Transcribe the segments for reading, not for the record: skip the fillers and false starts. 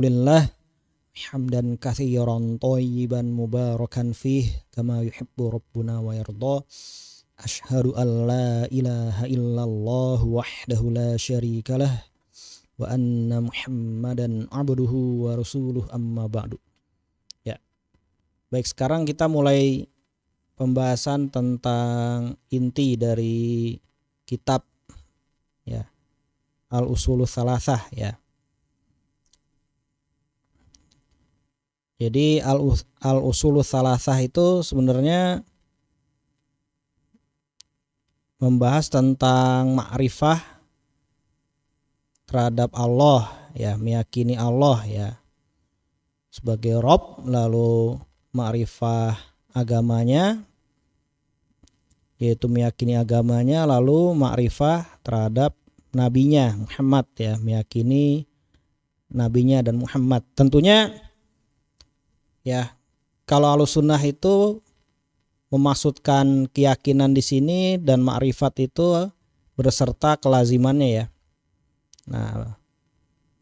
Alhamdulillah hamdan katsiran thayyiban mubarakan fih kama yuhibbu rabbuna wa yarda. Asyhadu an la ilaha illallah wahdahu la syarikalah wa anna Muhammadan abduhu wa rasuluh amma ba'du. Ya. Baik, sekarang kita mulai pembahasan tentang inti dari kitab ya Al-Usulus Salasah ya. Jadi al-usulus salasah itu sebenarnya membahas tentang ma'rifah terhadap Allah ya, meyakini Allah ya sebagai Rabb, lalu ma'rifah agamanya yaitu meyakini agamanya, lalu ma'rifah terhadap nabinya Muhammad ya, meyakini nabinya dan Muhammad. Tentunya ya, kalau Ahlussunnah itu memaksudkan keyakinan di sini dan ma'rifat itu berserta kelazimannya ya. Nah,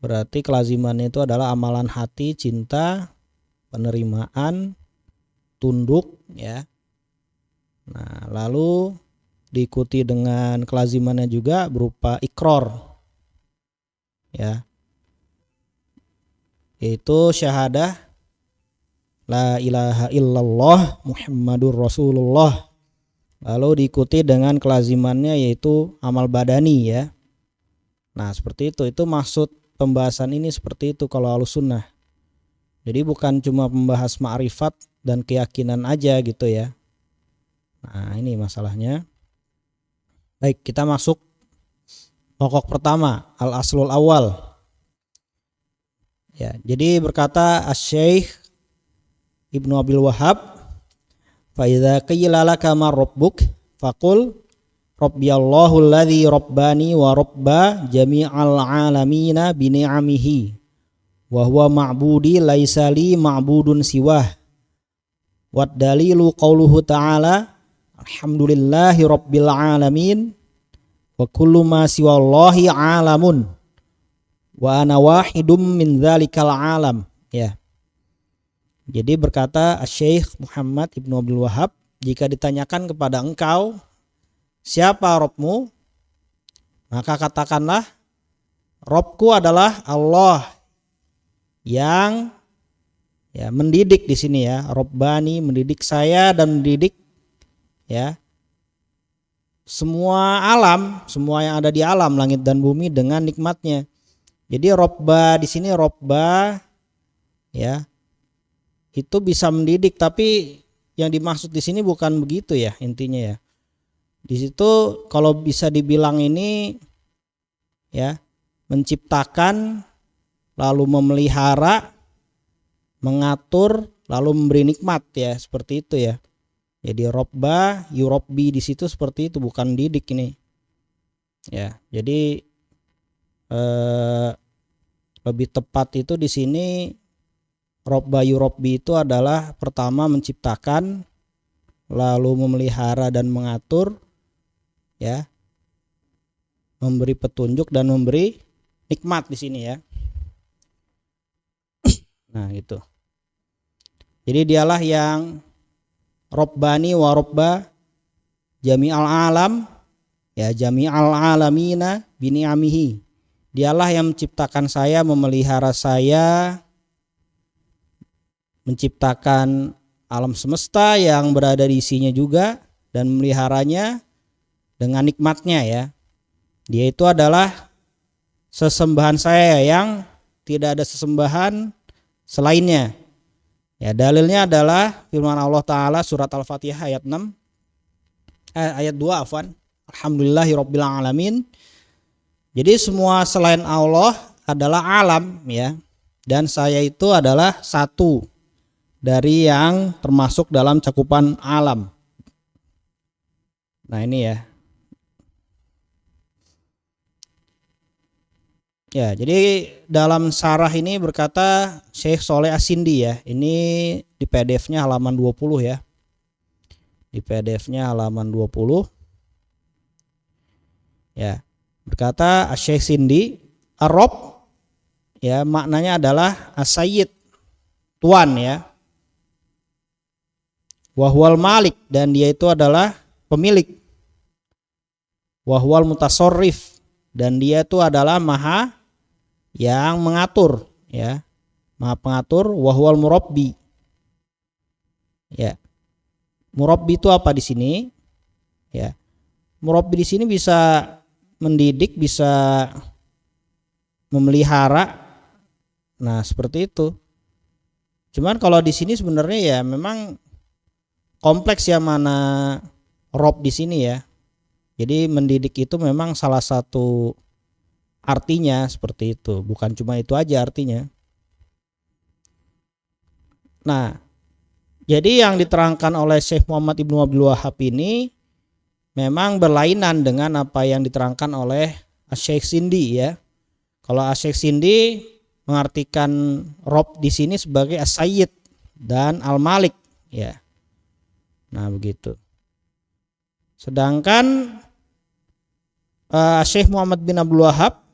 berarti kelazimannya itu adalah amalan hati, cinta, penerimaan, tunduk ya. Nah, lalu diikuti dengan kelazimannya juga berupa iqrar ya, yaitu syahadah la ilaha illallah Muhammadur Rasulullah. Lalu diikuti dengan kelazimannya yaitu amal badani ya. Nah, seperti itu. Itu maksud pembahasan ini seperti itu kalau Ahlussunnah. Jadi bukan cuma membahas ma'rifat dan keyakinan aja gitu ya. Nah, ini masalahnya. Baik, kita masuk pokok pertama, al-aslul awal. Ya, jadi berkata Asy-Syaikh Ibnu Abil Wahhab, fa idza qila laka ma rabbuk faqul rabbiyallahu alladzi rabbani wa rabba jami'al alamina bi ni'amihi wa huwa ma'budi laisa li ma'budun siwah. Wad dalilu qauluhu ta'ala alhamdulillahi rabbil alamin wa kullu ma siwallahi alamun wa ana wahidum min dzalikal alam ya. Jadi berkata Syekh Muhammad Ibnu Abdul Wahhab, jika ditanyakan kepada engkau siapa Rabbmu, maka katakanlah Rabbku adalah Allah yang ya mendidik di sini ya, Rabbani mendidik saya dan mendidik ya semua alam, semua yang ada di alam langit dan bumi dengan nikmatnya. Jadi Robba di sini Robba ya itu bisa mendidik, tapi yang dimaksud di sini bukan begitu ya intinya ya. Di situ kalau bisa dibilang ini ya menciptakan, lalu memelihara, mengatur, lalu memberi nikmat ya, seperti itu ya. Jadi Robba, yurabbi di situ seperti itu, bukan didik ini. Ya, jadi lebih tepat itu di sini Robba yurabbi itu adalah pertama menciptakan, lalu memelihara dan mengatur ya, memberi petunjuk dan memberi nikmat di sini ya. Nah, gitu. Jadi dialah yang Rabbani wa Rabba jami'al alam ya, jami'al alamina bi ni'amihi. Dialah yang menciptakan saya, memelihara saya, menciptakan alam semesta yang berada di isinya juga dan memeliharanya dengan nikmatnya ya. Dia itu adalah sesembahan saya yang tidak ada sesembahan selainnya. Ya, dalilnya adalah firman Allah Ta'ala surat Al-Fatihah ayat 6 ayat 2 afwan. Alhamdulillahirabbil alamin. Jadi semua selain Allah adalah alam ya. Dan saya itu adalah satu dari yang termasuk dalam cakupan alam. Nah, ini ya. Ya, jadi dalam syarah ini berkata Syekh Sholeh As-Sindi ya. Ini di PDF-nya halaman 20 ya. Di PDF-nya halaman 20. Ya. Berkata Syekh Sindi, Ar-Rabb ya maknanya adalah as-sayyid, tuan ya. Wa huwal malik, dan dia itu adalah pemilik. Wa huwal mutasarrif, dan dia itu adalah maha yang mengatur ya. Maha pengatur. Wa huwal murabbi. Ya. Murabbi itu apa di sini? Ya. Murabbi di sini bisa mendidik, bisa memelihara. Nah, seperti itu. Cuman kalau di sini sebenarnya ya memang kompleks ya mana rob di sini ya. Jadi mendidik itu memang salah satu artinya seperti itu. Bukan cuma itu aja artinya. Nah, jadi yang diterangkan oleh Syekh Muhammad Ibnu Abdul Wahhab ini memang berlainan dengan apa yang diterangkan oleh Syekh Sindi ya. Kalau Syekh Sindi mengartikan Rob di sini sebagai as-sayyid dan al-malik ya. Nah, begitu. Sedangkan Syekh Muhammad bin Abdul Wahhab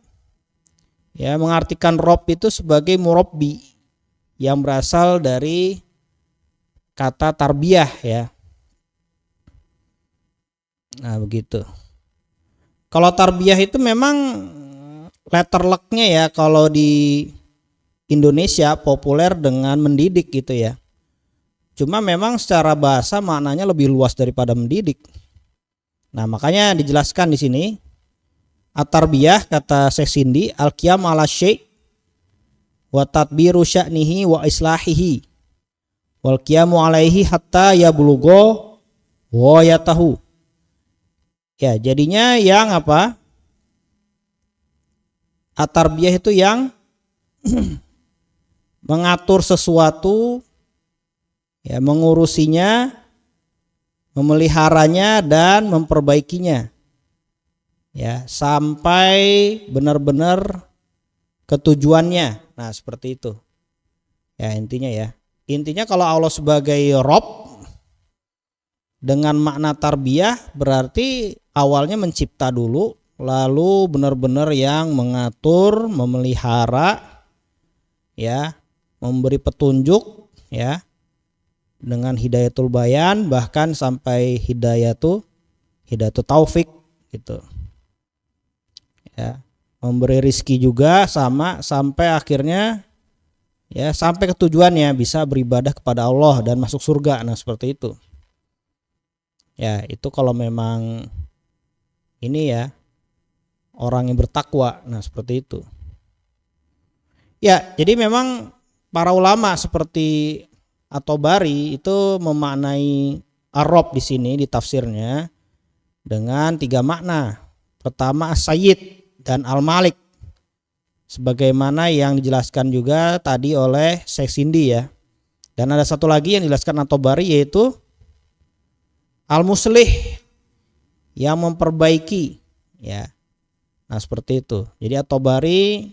ya mengartikan Rob itu sebagai murabbi yang berasal dari kata tarbiyah ya. Nah, begitu. Kalau tarbiyah itu memang letter luck-nya ya kalau di Indonesia populer dengan mendidik gitu ya. Cuma memang secara bahasa maknanya lebih luas daripada mendidik. Nah, makanya dijelaskan di sini at-tarbiyah kata Syekh Sindi al-qiyam ala syai' wa tadbiru sya'nihi wa islahihi wal qiyamu alaihi hatta yablugha wa yatahu. Ya, jadinya yang apa? At-tarbiyah itu yang mengatur sesuatu, ya, mengurusinya, memeliharanya dan memperbaikinya. Ya, sampai benar-benar ke tujuannya. Nah, seperti itu. Ya, intinya ya. Intinya kalau Allah sebagai Rob dengan makna tarbiyah berarti awalnya mencipta dulu, lalu benar-benar yang mengatur, memelihara, ya, memberi petunjuk, ya, dengan hidayatul bayan bahkan sampai hidayatul taufik gitu, ya, memberi rizki juga sama sampai akhirnya, ya, sampai ke tujuannya bisa beribadah kepada Allah dan masuk surga. Nah, seperti itu. Ya, itu kalau memang ini ya orang yang bertakwa. Nah, seperti itu. Ya, jadi memang para ulama seperti At-Tabari itu memaknai ar-Rob di sini di tafsirnya dengan 3 makna. Pertama as-sayyid dan al-malik. Sebagaimana yang dijelaskan juga tadi oleh Syekh Sindi ya. Dan ada satu lagi yang dijelaskan At-Tabari yaitu al-muslih, yang memperbaiki ya. Nah, seperti itu. Jadi At-Tabari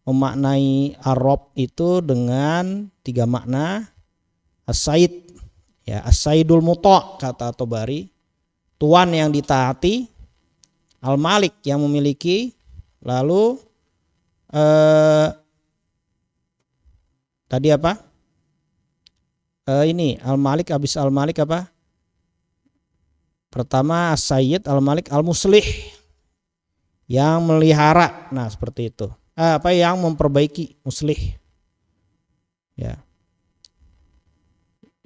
memaknai ar-Rob itu dengan 3 makna. As-sayyid ya, as-sayyidul muta' kata At-Tabari, tuan yang ditaati, al-malik yang memiliki, lalu tadi apa? Ini al-malik, habis al-malik apa? Pertama as-sayyid, al-malik, al-muslih yang melihara. Nah, seperti itu. Apa yang memperbaiki, muslih. Ya.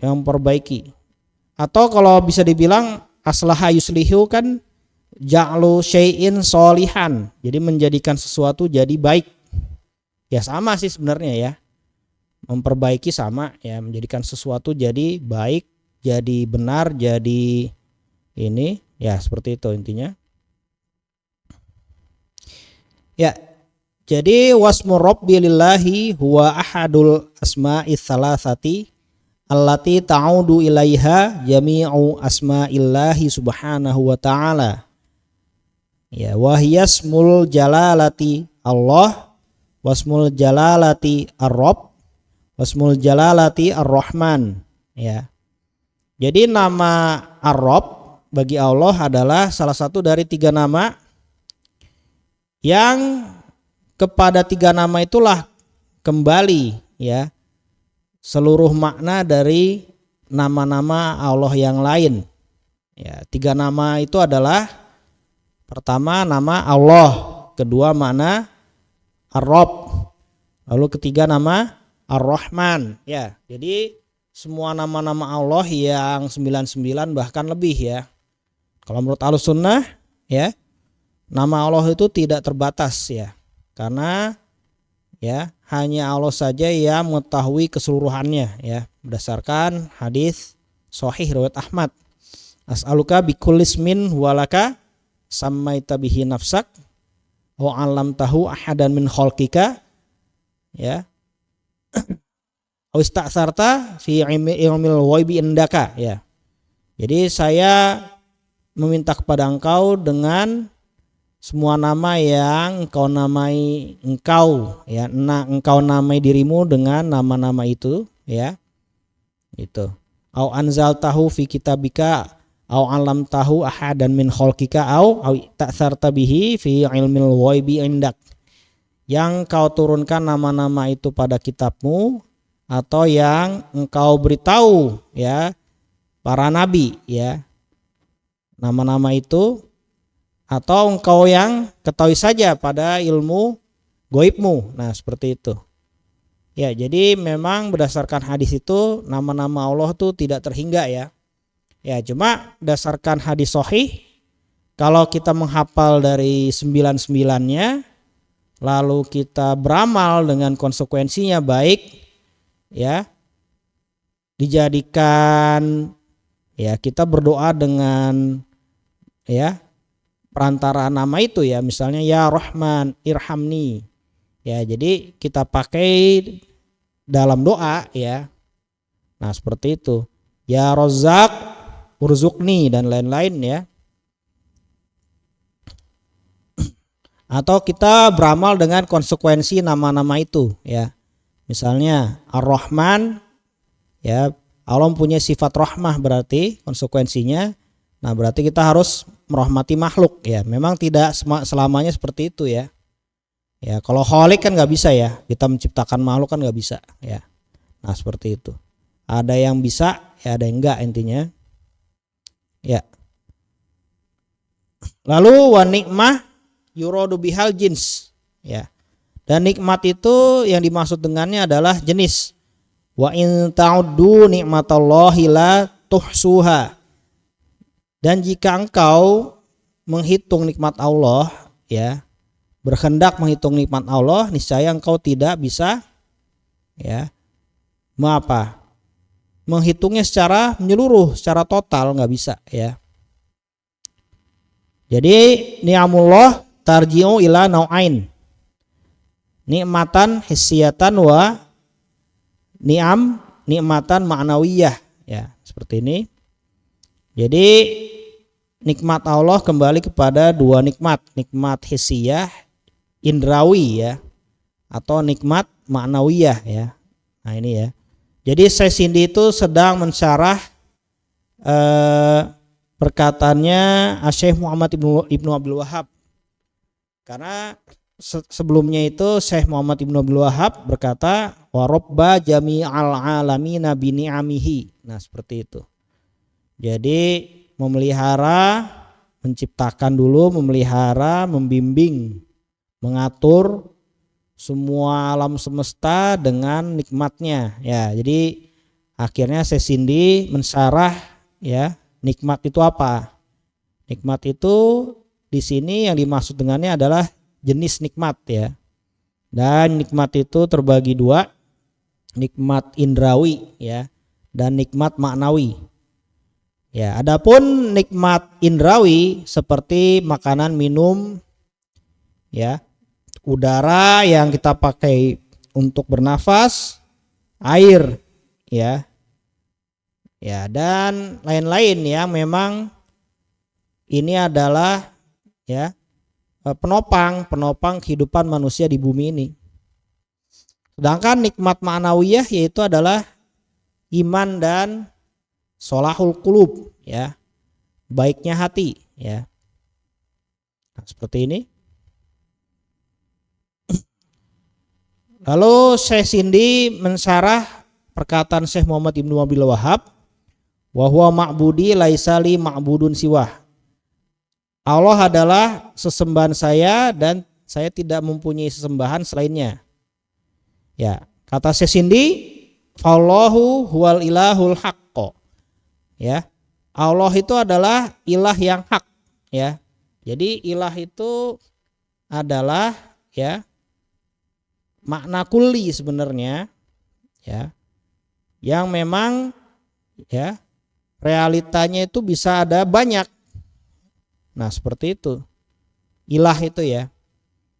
Yang memperbaiki. Atau kalau bisa dibilang aslaha yuslihu kan ja'lu syai'in sholihan. Jadi menjadikan sesuatu jadi baik. Ya sama sih sebenarnya ya. Memperbaiki sama ya, menjadikan sesuatu jadi baik, jadi benar, jadi ini ya, seperti itu intinya. Ya, jadi wasmu rabbi lillahi huwa ahadul asma'i tsalatsati allati ta'udu ilaiha jami'u asma'illahi subhanahu wa ta'ala. Ya, wahyasmul jalalati Allah, wasmul jalalati ar-Rabb, wasmul jalalati ar-Rahman. Ya. Jadi nama ar-Rabb bagi Allah adalah salah satu dari 3 nama yang kepada tiga nama itulah kembali ya seluruh makna dari nama-nama Allah yang lain. Ya, tiga nama itu adalah pertama nama Allah, kedua makna Ar-Rabb, lalu ketiga nama Ar-Rahman. Ya, jadi semua nama-nama Allah yang 99 bahkan lebih ya. Kalau menurut Ahlussunnah ya, nama Allah itu tidak terbatas ya. Karena ya hanya Allah saja yang mengetahui keseluruhannya ya, berdasarkan hadis sahih riwayat Ahmad. As'aluka bikulli ismin walaka sammaita bihi nafsak wa 'allamtahu ahadan min khalqika ya. Aw ista'sarta fi ilmil ghaibi indaka ya. Jadi saya meminta kepada engkau dengan semua nama yang engkau namai engkau ya, engkau namai dirimu dengan nama-nama itu ya. Itu. Au anzaltahu fi kitabika au alamtahu ahadan min khalqika au ta'sarta bihi fi ilmil ghaibi indak. Yang kau turunkan nama-nama itu pada kitabmu atau yang engkau beritahu ya para nabi ya. Nama-nama itu atau engkau yang ketahui saja pada ilmu gaibmu. Nah, seperti itu. Ya, jadi memang berdasarkan hadis itu nama-nama Allah itu tidak terhingga ya. Ya, cuma berdasarkan hadis sahih kalau kita menghafal dari 99-nya lalu kita beramal dengan konsekuensinya baik ya, dijadikan ya kita berdoa dengan ya perantara nama itu ya, misalnya ya Rahman irhamni ya, jadi kita pakai dalam doa ya. Nah, seperti itu ya, Razzaq urzuqni dan lain-lain ya. Atau kita beramal dengan konsekuensi nama-nama itu ya, misalnya Ar-Rahman ya, Allah punya sifat rahmah berarti konsekuensinya. Nah, berarti kita harus merahmati makhluk ya. Memang tidak selamanya seperti itu ya. Ya, kalau khalik kan nggak bisa ya. Kita menciptakan makhluk kan nggak bisa ya. Nah, seperti itu. Ada yang bisa ya, ada yang enggak intinya. Ya. Lalu wa nikmah yuradu bihal jins ya. Dan nikmat itu yang dimaksud dengannya adalah jenis. Wa in ta'uddu nikmatallahi la tuhsuha. Dan jika engkau menghitung nikmat Allah ya, berhendak menghitung nikmat Allah, niscaya engkau tidak bisa ya menghitungnya secara menyeluruh, secara total nggak bisa ya. Jadi ni'amullah tarji'u ila nau'ain, nikmatan hissiyatan wa nikmatan ma'nawiyah ya, seperti ini. Jadi nikmat Allah kembali kepada dua nikmat, nikmat hissiyah indrawi ya, atau nikmat ma'nawiyah ya. Nah, ini ya. Jadi Syekh Sindi itu sedang mensyarah perkataannya Syekh Muhammad Ibnu Abdul Wahhab. Karena sebelumnya itu Syekh Muhammad Ibnu Abdul Wahhab berkata wa rabba jami'al alamina bi ni'amihi. Nah, seperti itu. Jadi memelihara, menciptakan dulu, memelihara, membimbing, mengatur semua alam semesta dengan nikmatnya ya. Jadi akhirnya Syekh Sindi mensyarah ya, nikmat itu apa? Nikmat itu di sini yang dimaksud dengannya adalah jenis nikmat ya. Dan nikmat itu terbagi dua, nikmat indrawi ya dan nikmat maknawi. Ya, adapun nikmat indrawi seperti makanan, minum, ya, udara yang kita pakai untuk bernafas, air, ya, dan lain-lain ya. Memang ini adalah ya penopang kehidupan manusia di bumi ini. Sedangkan nikmat ma'nawiyah yaitu adalah iman dan sholahul qulub ya, baiknya hati ya. Nah, seperti ini. Lalu Syekh Sindi mensyarah perkataan Syekh Muhammad Ibnu Abil Wahhab, wa huwa ma'budi laisali ma'budun siwah. Allah adalah sesembahan saya dan saya tidak mempunyai sesembahan selainnya. Ya, kata Syekh Sindi, fallahu huwal ilahul haqqo. Ya. Allah itu adalah ilah yang hak, ya. Jadi ilah itu adalah ya makna kulli sebenarnya, ya. Yang memang ya realitanya itu bisa ada banyak. Nah, seperti itu. Ilah itu ya.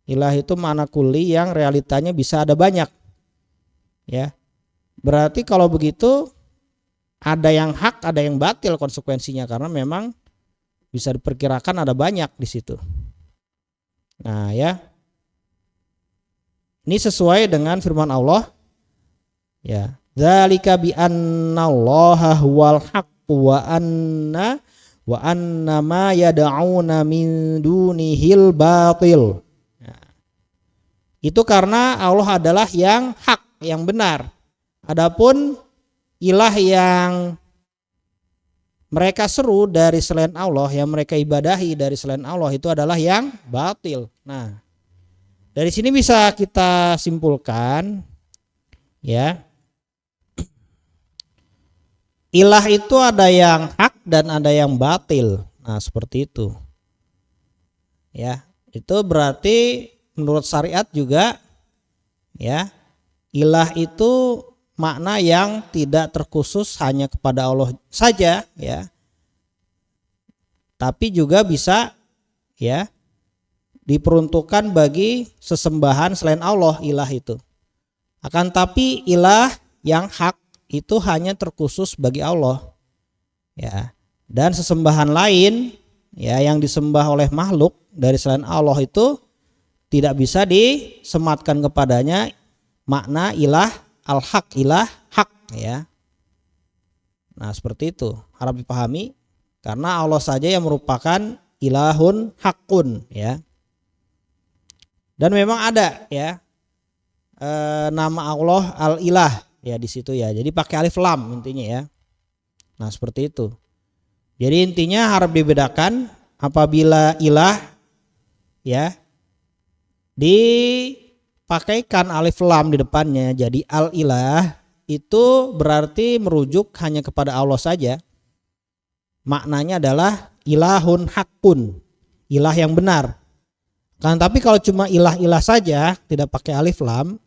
Ilah itu makna kulli yang realitanya bisa ada banyak. Ya. Berarti kalau begitu ada yang hak, ada yang batil konsekuensinya karena memang bisa diperkirakan ada banyak di situ. Nah, ya. Ini sesuai dengan firman Allah. Ya. Dzalika bi annallaha huwal haqqu wa anna ma yad'una min dunihil batil. Nah, itu karena Allah adalah yang hak, yang benar. Adapun ilah yang mereka seru dari selain Allah, yang mereka ibadahi dari selain Allah itu adalah yang batil. Nah, dari sini bisa kita simpulkan ya, ilah itu ada yang hak dan ada yang batil. Nah, seperti itu. Ya, itu berarti menurut syariat juga ya, ilah itu makna yang tidak terkhusus hanya kepada Allah saja ya. Tapi juga bisa ya diperuntukkan bagi sesembahan selain Allah, ilah itu. Akan tapi ilah yang hak itu hanya terkhusus bagi Allah. Ya. Dan sesembahan lain ya yang disembah oleh makhluk dari selain Allah itu tidak bisa disematkan kepadanya makna ilah al-haq, ilah hak ya. Nah, seperti itu harap dipahami karena Allah saja yang merupakan ilahun hakun ya. Dan memang ada ya nama Allah al-ilah ya di situ ya. Jadi pakai alif lam intinya ya. Nah, seperti itu. Jadi intinya harap dibedakan apabila ilah ya dipakaikan alif lam di depannya jadi al-ilah itu berarti merujuk hanya kepada Allah saja. Maknanya adalah ilahun hakun, ilah yang benar. Kan tapi kalau cuma ilah-ilah saja tidak pakai alif lam,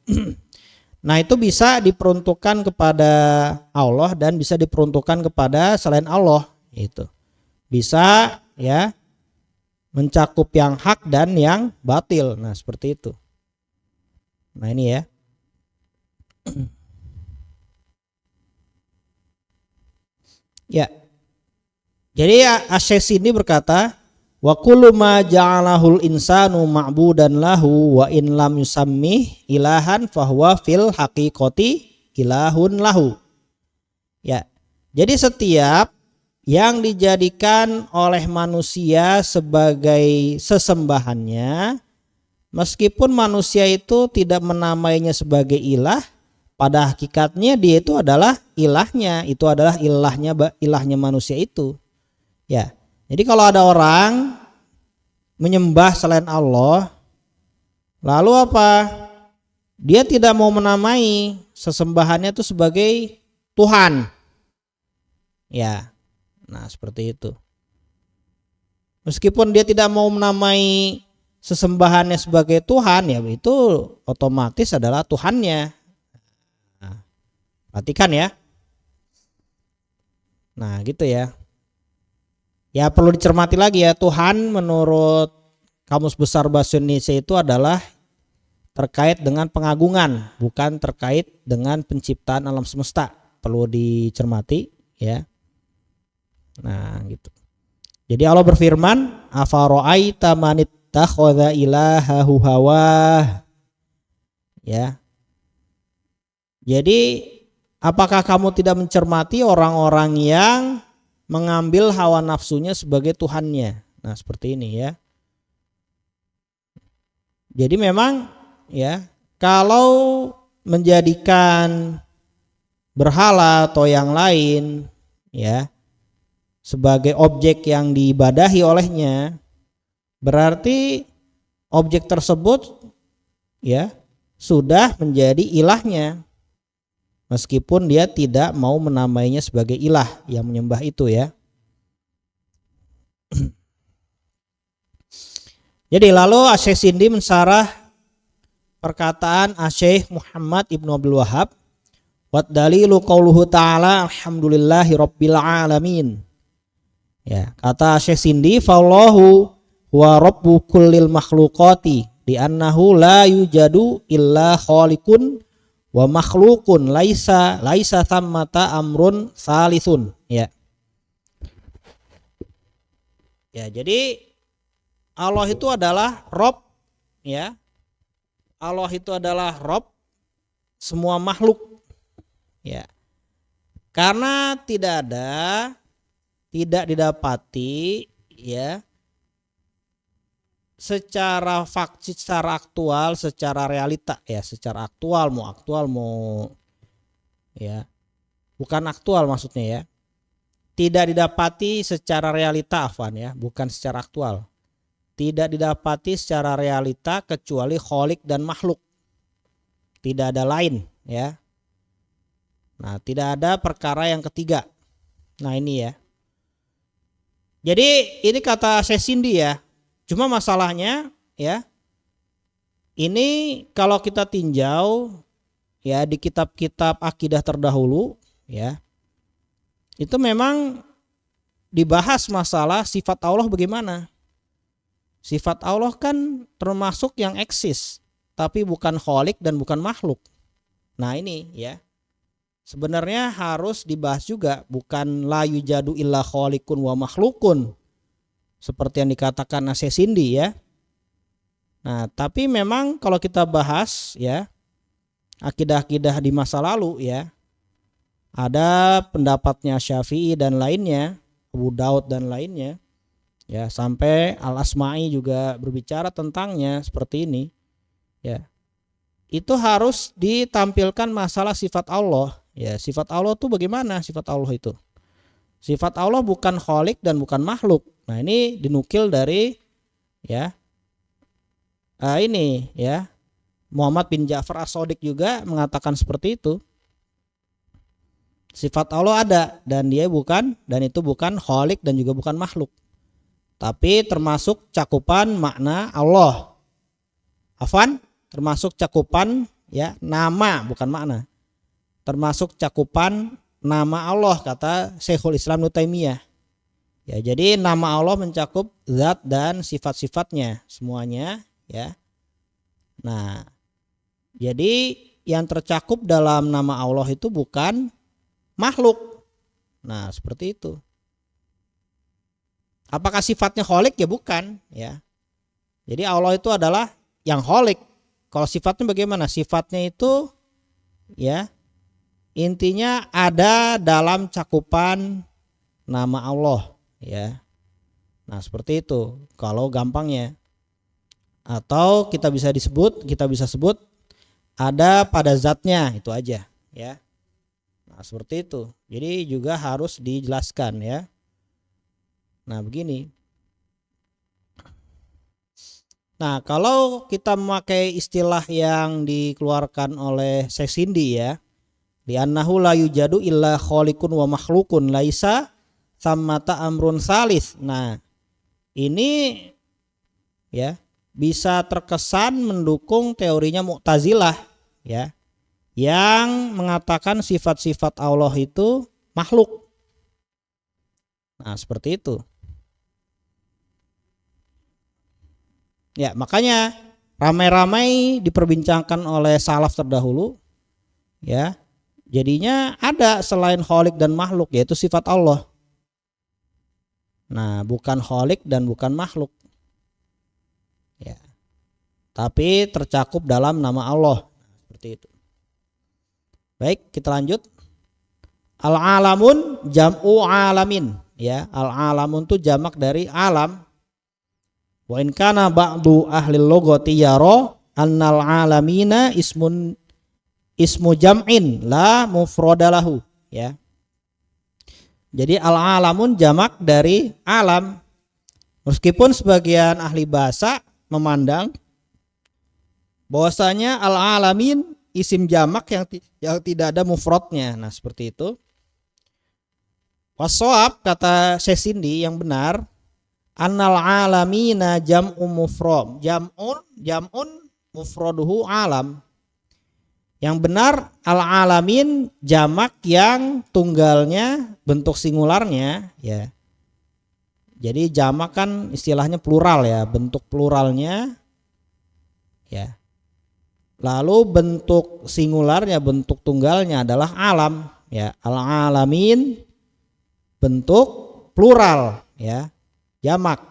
nah itu bisa diperuntukkan kepada Allah dan bisa diperuntukkan kepada selain Allah. Itu bisa ya mencakup yang hak dan yang batil. Nah, seperti itu. Nah, ini ya. Ya. Jadi Asy-Syaikh ini berkata, wa kullu ma ja'alahul insanu ma'budan lahu wa in lam yusammih ilahan fahuwa fil haqiqati ilahun lahu. Ya. Jadi setiap yang dijadikan oleh manusia sebagai sesembahannya, meskipun manusia itu tidak menamainya sebagai ilah, pada hakikatnya dia itu adalah ilahnya, itu adalah ilahnya manusia itu. Ya. Jadi kalau ada orang menyembah selain Allah, lalu apa? Dia tidak mau menamai sesembahannya itu sebagai Tuhan. Ya. Nah, seperti itu. Meskipun dia tidak mau menamai sesembahannya sebagai Tuhan, ya itu otomatis adalah Tuhannya. Nah, perhatikan ya. Nah, gitu ya. Ya perlu dicermati lagi ya, Tuhan menurut Kamus Besar Bahasa Indonesia itu adalah terkait dengan pengagungan, bukan terkait dengan penciptaan alam semesta. Perlu dicermati ya. Nah, gitu. Jadi Allah berfirman, afara'aita manittakhadha ilahahu hawah. Ya. Jadi apakah kamu tidak mencermati orang-orang yang mengambil hawa nafsunya sebagai Tuhannya? Nah, seperti ini ya. Jadi memang ya kalau menjadikan berhala atau yang lain ya sebagai objek yang diibadahi olehnya, berarti objek tersebut ya sudah menjadi ilahnya, meskipun dia tidak mau menamainya sebagai ilah yang menyembah itu ya. Jadi lalu Asy-Syaikh Sindi mensarah perkataan Asy-Syaikh Muhammad Ibnu Abdul Wahhab, wa dalilu qauluhu ta'ala alhamdulillahi rabbil alamin. Ya, kata Asy-Syaikh Sindi, fallahu wa rabbu kullil makhluqati di annahu la yujadu illa khaliqun wa makhluqun laisa thammata amrun salithun. Ya. Ya, jadi Allah itu adalah Rob, ya. Allah itu adalah Rob semua makhluk, ya. Karena tidak didapati, ya, secara fakta, secara aktual, secara realita, ya, secara aktual mau, ya, bukan aktual maksudnya ya. Tidak didapati secara realita, afwan ya, bukan secara aktual. Tidak didapati secara realita kecuali khalik dan makhluk. Tidak ada lain ya. Nah, tidak ada perkara yang ketiga. Nah, ini ya. Jadi ini kata Syekh Sindi ya. Cuma masalahnya ya. Ini kalau kita tinjau ya di kitab-kitab akidah terdahulu ya. Itu memang dibahas masalah sifat Allah bagaimana. Sifat Allah kan termasuk yang eksis, tapi bukan khalik dan bukan makhluk. Nah ini ya, sebenarnya harus dibahas juga, bukan la yujadu illa khalikun wa makhlukun, seperti yang dikatakan Asy-Syaikh Sindi ya. Nah tapi memang kalau kita bahas ya, akidah-akidah di masa lalu ya, ada pendapatnya Syafi'i dan lainnya, Abu Daud dan lainnya. Ya, sampai Al-Asma'i juga berbicara tentangnya seperti ini. Ya. Itu harus ditampilkan masalah sifat Allah. Ya, sifat Allah itu bagaimana sifat Allah itu? Sifat Allah bukan khalik dan bukan makhluk. Nah, ini dinukil dari ya. Ini ya. Muhammad bin Ja'far As-Shadiq juga mengatakan seperti itu. Sifat Allah ada dan itu bukan khalik dan juga bukan makhluk. Tapi termasuk cakupan makna Allah. Afwan, termasuk cakupan ya nama bukan makna. Termasuk cakupan nama Allah kata Syekhul Islam Ibnu Taimiyah. Ya, jadi nama Allah mencakup zat dan sifat-sifatnya semuanya ya. Nah, jadi yang tercakup dalam nama Allah itu bukan makhluk. Nah, seperti itu. Apakah sifatnya kholik? Ya bukan ya. Jadi Allah itu adalah yang kholik. Kalau sifatnya bagaimana? Sifatnya itu ya intinya ada dalam cakupan nama Allah ya. Nah seperti itu kalau gampangnya. Atau kita bisa sebut ada pada zatnya, itu aja ya. Nah seperti itu. Jadi juga harus dijelaskan ya. Nah begini. Nah kalau kita memakai istilah yang dikeluarkan oleh Syekh Sindi ya, di annahu la yujadu illa khaliqun wa makhlukun laisa tsammata amrun salis. Nah ini ya bisa terkesan mendukung teorinya Mu'tazilah ya, yang mengatakan sifat-sifat Allah itu makhluk. Nah seperti itu. Ya, makanya ramai-ramai diperbincangkan oleh salaf terdahulu. Ya. Jadinya ada selain khalik dan makhluk, yaitu sifat Allah. Nah, bukan khalik dan bukan makhluk. Ya. Tapi tercakup dalam nama Allah. Seperti itu. Baik, kita lanjut. Al-alamun jam'u alamin, ya. Al-alamun itu jamak dari alam. Wa in kana ba'du ahli logoti yaro annal alamina ismu jam'in la mufradalahu, ya. Jadi al-alamun jamak dari alam. Meskipun sebagian ahli bahasa memandang bahwasanya al-alamin isim jamak yang tidak ada mufradnya. Nah, seperti itu. Wasawab, kata Syekh Sindi, yang benar, annal alamina jam'u mufrad. Jam'un mufraduhu alam. Yang benar al-alamin jamak yang tunggalnya bentuk singularnya, ya. Jadi jamak kan istilahnya plural, ya, bentuk pluralnya, ya. Lalu bentuk singularnya, bentuk tunggalnya adalah alam, ya. Al-alamin bentuk plural, ya, jamak.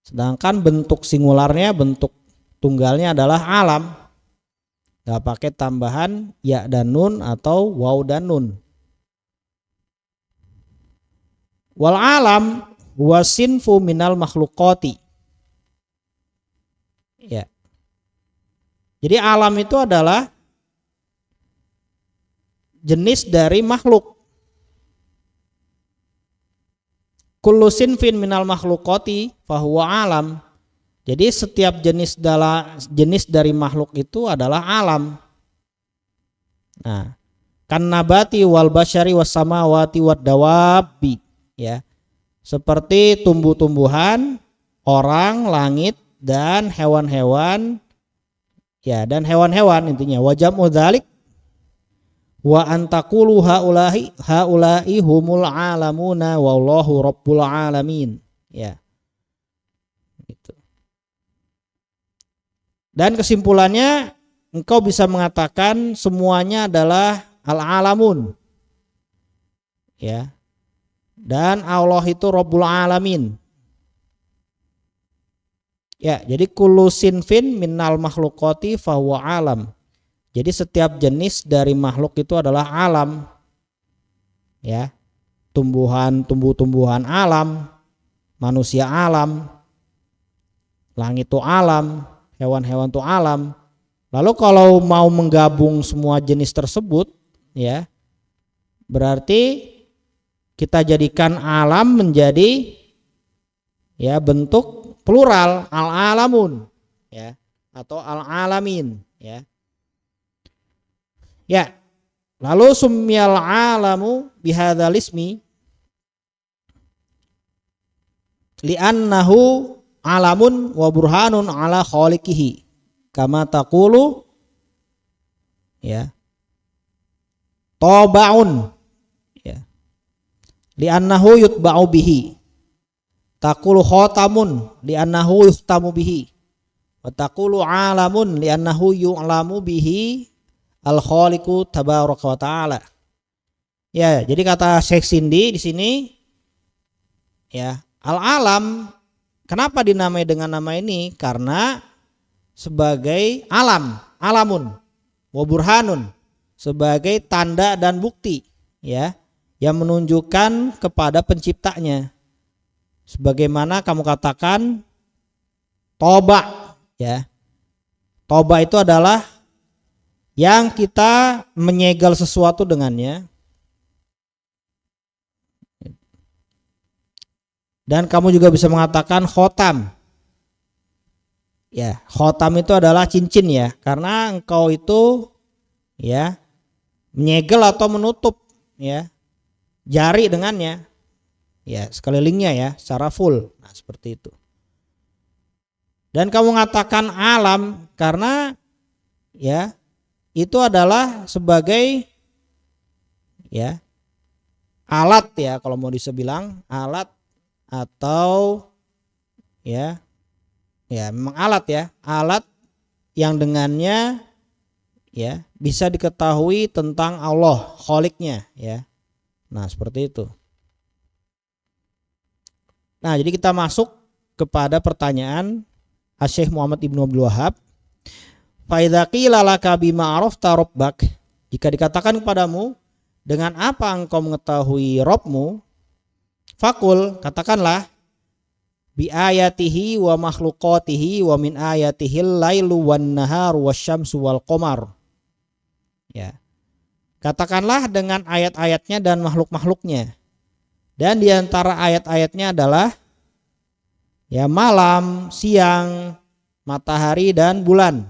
Sedangkan bentuk singularnya, bentuk tunggalnya adalah alam. Gak pakai tambahan ya dan nun atau waw dan nun. Wal alam huwa sinfu minal makhlukoti. Ya. Jadi alam itu adalah jenis dari makhluk. Kullu sinfin minal makhlukoti fahuwa alam. Jadi setiap jenis dari makhluk itu adalah alam. Nah, kan nabati wal basyari was samawati wad dawabi, ya. Seperti tumbuh-tumbuhan, orang, langit, dan hewan-hewan, ya, dan hewan-hewan intinya. Wa jam'u dzalik wa antaqulu haula'i humul alamuna wallahu rabbul alamin, ya. Gitu. Dan kesimpulannya, engkau bisa mengatakan semuanya adalah al-alamun, ya. Dan Allah itu Rabbul Alamin. Ya, jadi kullu sinfin minnal makhluqati fahuwa alam. Jadi setiap jenis dari makhluk itu adalah alam. Ya. Tumbuhan alam, manusia alam, langit itu alam, hewan-hewan itu alam. Lalu kalau mau menggabung semua jenis tersebut, ya, berarti kita jadikan alam menjadi, ya, bentuk plural, al-alamun, ya, atau al-alamin, ya. Ya. Lalu sumyal alamu bihadzal ismi li'annahu alamun wa burhanun ala khaliqihi kama taqulu, ya, tabaun, ya, li'annahu yutba'u bihi, taqulu khatamun li'annahu yuftamu bihi, wa taqulu alamun li'annahu yu'lamu bihi al khaliqu tabaraka wa ta'ala. Ya, jadi kata Syekh Sindi di sini, ya, al alam kenapa dinamai dengan nama ini? Karena sebagai alam, alamun, wa burhanun, sebagai tanda dan bukti, ya, yang menunjukkan kepada penciptanya. Sebagaimana kamu katakan toba, ya. Toba itu adalah yang kita menyegel sesuatu dengannya. Dan kamu juga bisa mengatakan khotam. Ya, khotam itu adalah cincin, ya, karena engkau itu, ya, menyegel atau menutup, ya, jari dengannya, ya, sekelilingnya, ya, secara full. Nah, seperti itu. Dan kamu mengatakan alam karena, ya, itu adalah sebagai, ya, alat, ya, kalau mau disebilang alat atau, ya, memang alat, ya, alat yang dengannya, ya, bisa diketahui tentang Allah Kholiknya, ya. Nah, seperti itu. Nah, jadi kita masuk kepada pertanyaan Syekh Muhammad Ibnu Abdul Wahhab. Fa idza qila laka bima arafta rabbak, jika dikatakan kepadamu dengan apa engkau mengetahui Rabbmu, fakul, katakanlah, bi ayatihi wa makhluqatihi wa min ayatihil lailu wan naharu wasyamsu wal qamar. Ya. Katakanlah dengan ayat-ayatnya dan makhluk-makhluknya. Dan di antara ayat-ayatnya adalah ya malam, siang, matahari dan bulan.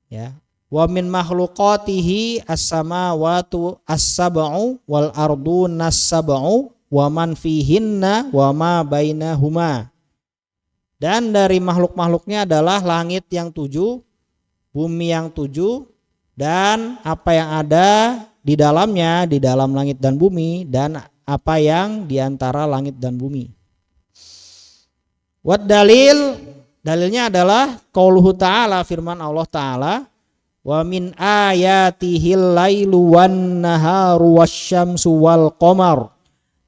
Ya. Wa min makhluqatihi as-samawati as-sab'u wal ardu nas-sab'u wa man fihinna wa ma bainahuma. Dan dari makhluk-makhluknya adalah langit yang 7, bumi yang 7, dan apa yang ada di dalamnya, di dalam langit dan bumi, dan apa yang di antara langit dan bumi. Wad dalil, dalilnya adalah qauluhu ta'ala, firman Allah Ta'ala, wa min ayatihil lailu wan naharu wasyamsu wal qamar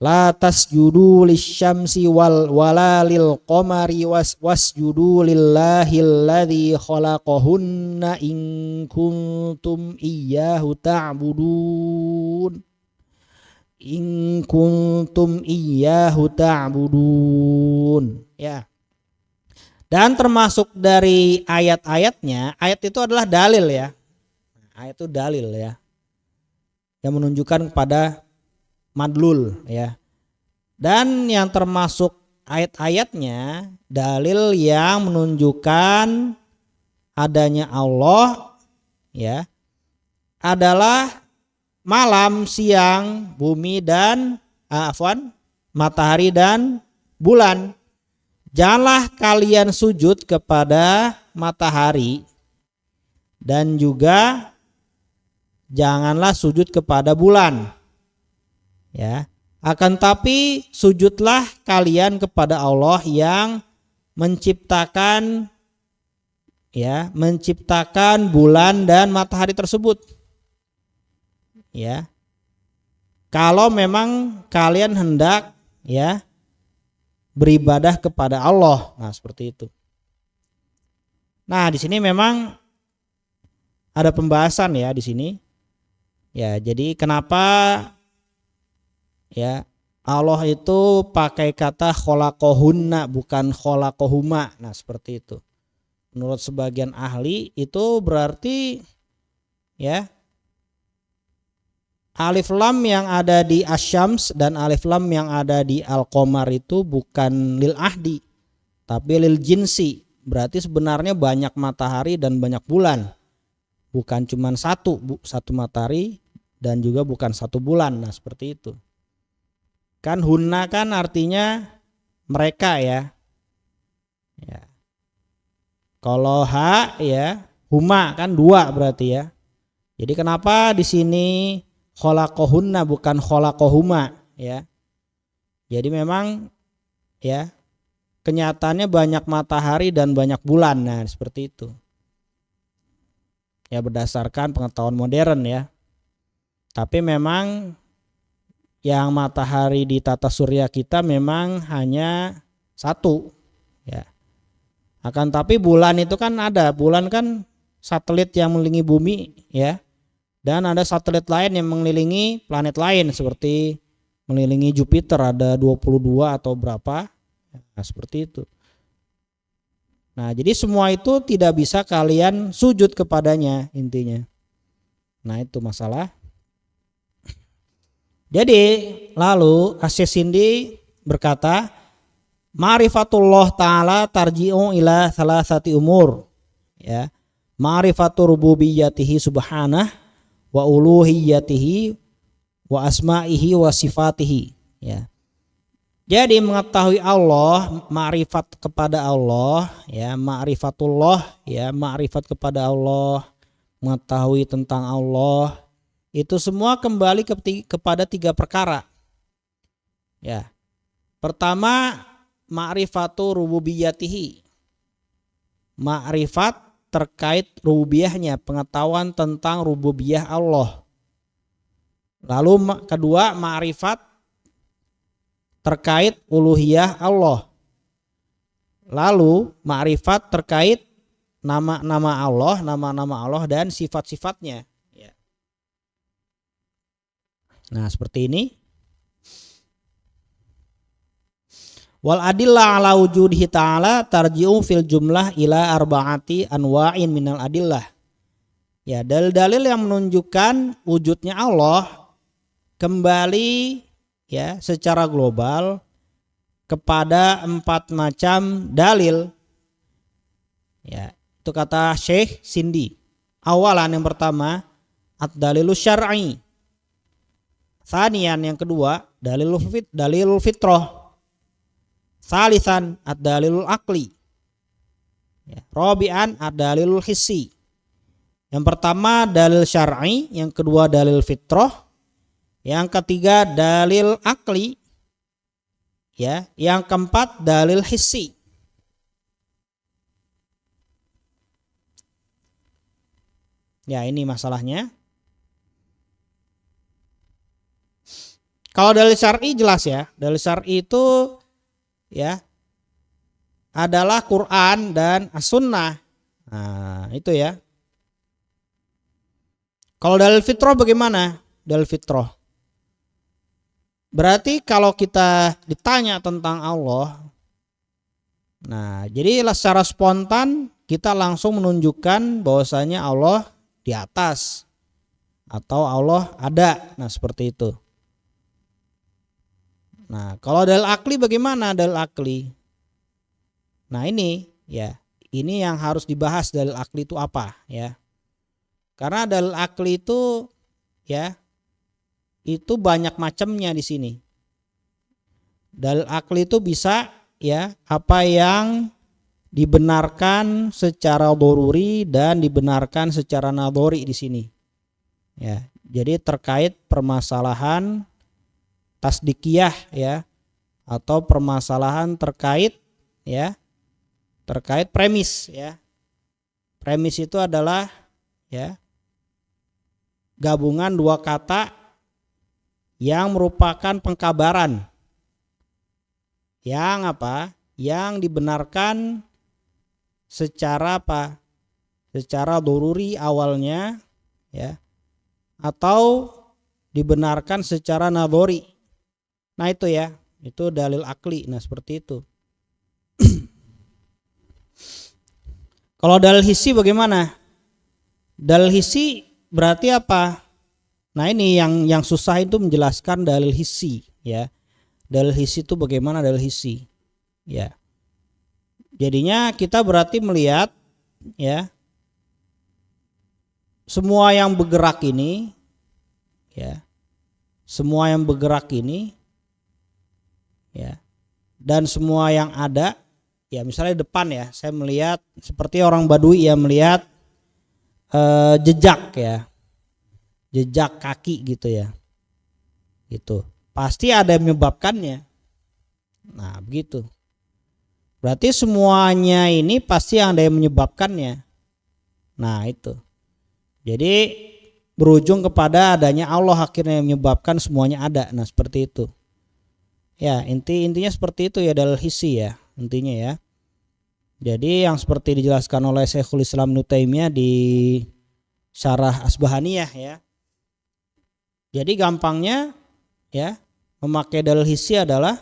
la tasjudu lisyamsi wala lil qamari wasjudu lillahil ladzi khalaqahunna in kuntum iyyahu ta'budun. In kuntum iyyahu ta'budun. Ya. Dan termasuk dari ayat-ayatnya, ayat itu adalah dalil ya. Ayat itu dalil ya. Yang menunjukkan kepada madlul ya. Dan yang termasuk ayat-ayatnya, dalil yang menunjukkan adanya Allah ya, adalah malam, siang, bumi dan matahari dan bulan. Janganlah kalian sujud kepada matahari dan juga janganlah sujud kepada bulan. Ya, akan tapi sujudlah kalian kepada Allah yang menciptakan bulan dan matahari tersebut. Ya. Kalau memang kalian hendak ya beribadah kepada Allah. Nah, seperti itu. Nah, di sini memang ada pembahasan ya di sini. Ya, jadi kenapa ya Allah itu pakai kata khalaqahunna bukan khalaqahuma. Nah, seperti itu. Menurut sebagian ahli itu berarti ya alif lam yang ada di asyams dan alif lam yang ada di al-qamar itu bukan lil ahdi tapi lil jinsi. Berarti sebenarnya banyak matahari dan banyak bulan. Bukan cuma satu matahari dan juga bukan satu bulan. Nah, seperti itu. Kan hunna kan artinya mereka ya. Ya. Kalau ha ya, huma kan dua berarti ya. Jadi kenapa di sini khalaqahunna bukan khalaqahuma ya. Jadi memang ya kenyataannya banyak matahari dan banyak bulan. Nah, seperti itu. Ya berdasarkan pengetahuan modern ya. Tapi memang yang matahari di tata surya kita memang hanya satu ya. Akan tapi bulan itu kan ada. Bulan kan satelit yang mengelilingi bumi ya. Dan ada satelit lain yang mengelilingi planet lain seperti mengelilingi Jupiter ada 22 atau berapa. Nah, seperti itu. Nah, jadi semua itu tidak bisa kalian sujud kepadanya intinya. Nah, itu masalah. Jadi, lalu Asy-Sindi berkata, ma'rifatullah ta'ala tarji'u ila salasati umur. Ya. Ma'rifatu rububiyyatihi subhanah wa uluhiyatihi wa asma'ihi wa sifatihi ya. Jadi mengetahui Allah, ma'rifat kepada Allah ya, ma'rifatullah ya, ma'rifat kepada Allah, mengetahui tentang Allah, itu semua kembali kepada tiga perkara. Ya. Pertama, ma'rifatu rububiyyatihi. Ma'rifat terkait rububiyahnya, pengetahuan tentang rububiyah Allah. Lalu kedua, ma'rifat terkait uluhiyah Allah. Lalu ma'rifat terkait nama-nama Allah dan sifat-sifatnya. Ya. Nah, seperti ini. Wal adillah ala wujudihi ta'ala tarji'u fil jumlah ila arba'ati anwa'in minal adillah. Ya, dalil-dalil yang menunjukkan wujudnya Allah kembali ya secara global kepada 4 macam dalil. Ya, itu kata Syekh Sindi. Awalan yang pertama ad-dalilus syar'i. Tsaniyan yang kedua dalilul fitrah. Salisan ad-dalilul aqli. Ya, rabi'an ad-dalilul hissi. Yang pertama dalil syar'i, yang kedua dalil fitrah, yang ketiga dalil aqli, ya, yang keempat dalil hissi. Ya, ini masalahnya. Kalau dalil syar'i jelas ya. Dalil syar'i itu ya adalah Quran dan As-Sunnah. Nah, itu ya. Kalau dalil fitrah bagaimana? Dalil fitrah. Berarti kalau kita ditanya tentang Allah, nah, jadi secara spontan kita langsung menunjukkan bahwasanya Allah di atas atau Allah ada. Nah, seperti itu. Nah, kalau dalil akli bagaimana dalil akli? Nah, ini ya, ini yang harus dibahas dalil akli itu apa ya? Karena dalil akli itu ya itu banyak macamnya di sini. Dalil akli itu bisa ya apa yang dibenarkan secara doruri dan dibenarkan secara nadori di sini. Ya, jadi terkait permasalahan tasdikiyah ya atau permasalahan terkait ya terkait premis ya. Premis itu adalah ya gabungan dua kata yang merupakan pengkabaran yang apa? Yang dibenarkan secara apa? Secara doruri awalnya ya atau dibenarkan secara nadori. Nah, itu ya, itu dalil akli. Nah, seperti itu. Kalau dalil hissi bagaimana? Dalil hissi berarti apa? Nah, ini yang susah itu menjelaskan dalil hissi ya. Dalil hissi itu bagaimana dalil hissi? Ya. Jadinya kita berarti melihat ya semua yang bergerak ini ya. Semua yang bergerak ini ya. Dan semua yang ada ya, misalnya depan ya, saya melihat seperti orang Badui ya melihat jejak ya. Jejak kaki gitu ya. Gitu. Pasti ada yang menyebabkannya. Nah, begitu. Berarti semuanya ini pasti ada yang menyebabkannya. Nah, itu. Jadi berujung kepada adanya Allah akhirnya yang menyebabkan semuanya ada. Nah, seperti itu. Ya, intinya seperti itu ya dalil hissi ya, intinya ya. Jadi yang seperti dijelaskan oleh Syekhul Islam Ibnu Taimiyah di Syarah Asbahaniyah ya. Jadi gampangnya ya, memakai dalil hissi adalah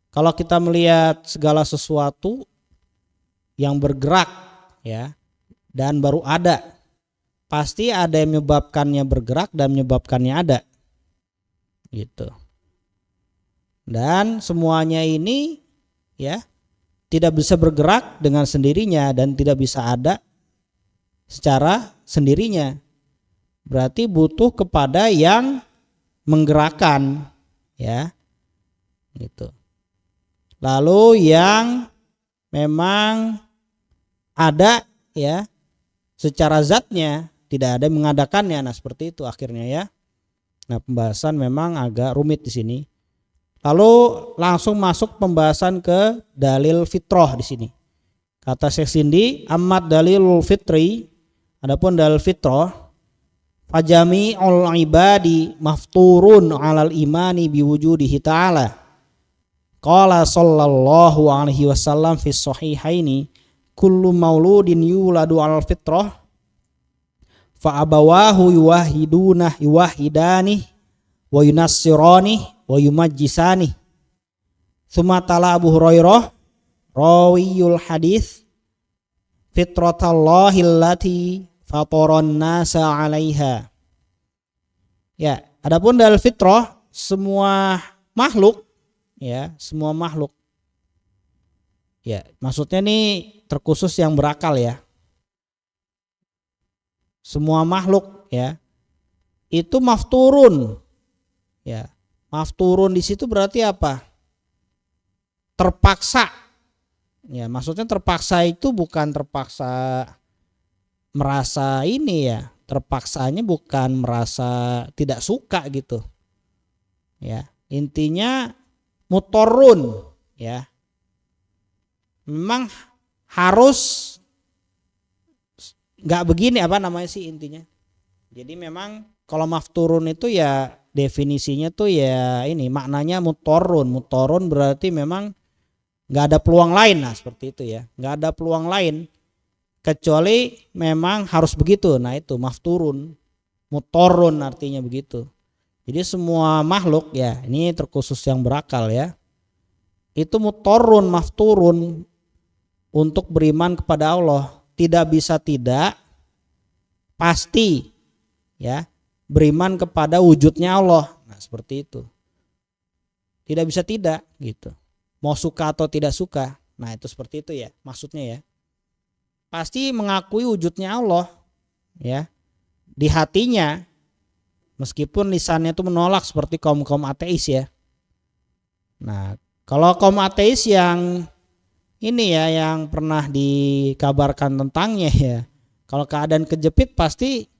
kalau kita melihat segala sesuatu yang bergerak ya dan baru ada, pasti ada yang menyebabkannya bergerak dan menyebabkannya ada. Gitu. Dan semuanya ini ya tidak bisa bergerak dengan sendirinya dan tidak bisa ada secara sendirinya. Berarti butuh kepada yang menggerakkan ya. Gitu. Lalu yang memang ada ya secara zatnya, tidak ada yang mengadakannya. Nah, seperti itu akhirnya ya. Nah, pembahasan memang agak rumit di sini. Lalu langsung masuk pembahasan ke dalil fitrah di sini. Kata Syekh Sindi, amat dalilul fitri, adapun dalil fitrah, fajami'ul ibadi mafturun 'alal imani biwujudihi ta'ala. Qala sallallahu alaihi wasallam fi shahihaini, kullu mauludin yuladu 'alal fitrah fa abawahu yuwahidani wa yunassirani wa yumajjisani Sumatala Abu Hurairah rawiyul hadis fitratallahi allati fataran nasa 'alaiha. Ya, adapun dalil fitrah semua makhluk, ya, semua makhluk. Ya, maksudnya ini terkhusus yang berakal ya. Semua makhluk ya itu mafturun. Ya, mafturun di situ berarti apa? Terpaksa. Ya, maksudnya terpaksa itu bukan terpaksa merasa ini ya. Terpaksanya bukan merasa tidak suka gitu. Ya, intinya mutorun ya. Memang harus nggak begini apa namanya sih intinya. Jadi memang kalau mafturun itu ya definisinya tuh ya ini maknanya mutorun. Mutorun berarti memang nggak ada peluang lain, nah seperti itu ya. Nggak ada peluang lain kecuali memang harus begitu. Nah itu mafturun, mutorun artinya begitu. Jadi semua makhluk ya ini terkhusus yang berakal ya. Itu mutorun, mafturun untuk beriman kepada Allah. Tidak bisa tidak, pasti ya beriman kepada wujudnya Allah. Nah seperti itu. Tidak bisa tidak gitu. Mau suka atau tidak suka. Nah itu seperti itu ya maksudnya ya. Pasti mengakui wujudnya Allah ya di hatinya, meskipun lisannya itu menolak seperti kaum-kaum ateis ya. Nah kalau kaum ateis yang ini ya yang pernah dikabarkan tentangnya ya, kalau keadaan kejepit pasti